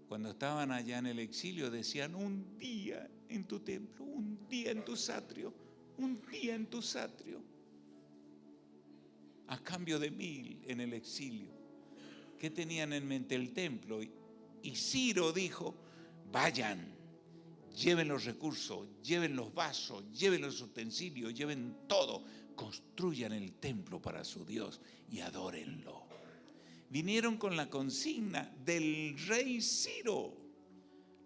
Cuando estaban allá en el exilio decían, un día en tu templo, un día en tus atrios, un día en tus atrios, a cambio de 1000 en el exilio. ¿Qué tenían en mente? El templo. Y Ciro dijo, vayan, lleven los recursos, lleven los vasos, lleven los utensilios, lleven todo, construyan el templo para su Dios y adórenlo. Vinieron con la consigna del rey Ciro,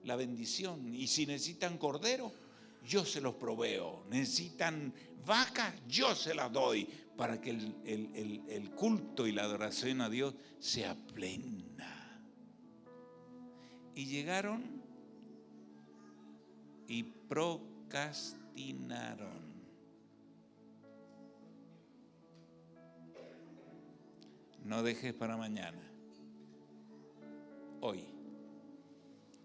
la bendición. Y si necesitan cordero, yo se los proveo. Necesitan vacas, yo se las doy, para que el culto y la adoración a Dios sea plena. Y llegaron y procrastinaron. No dejes para mañana.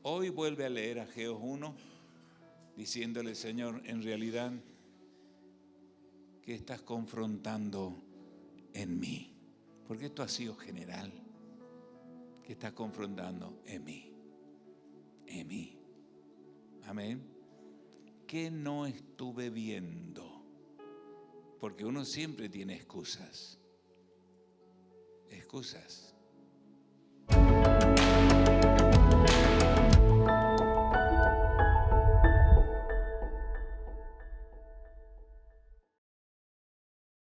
Hoy vuelve a leer Ageo 1, diciéndole, Señor, en realidad, ¿qué estás confrontando en mí? Porque esto ha sido general. ¿Qué estás confrontando en mí? En mí. Amén. ¿Qué no estuve viendo? Porque uno siempre tiene excusas. Excusas.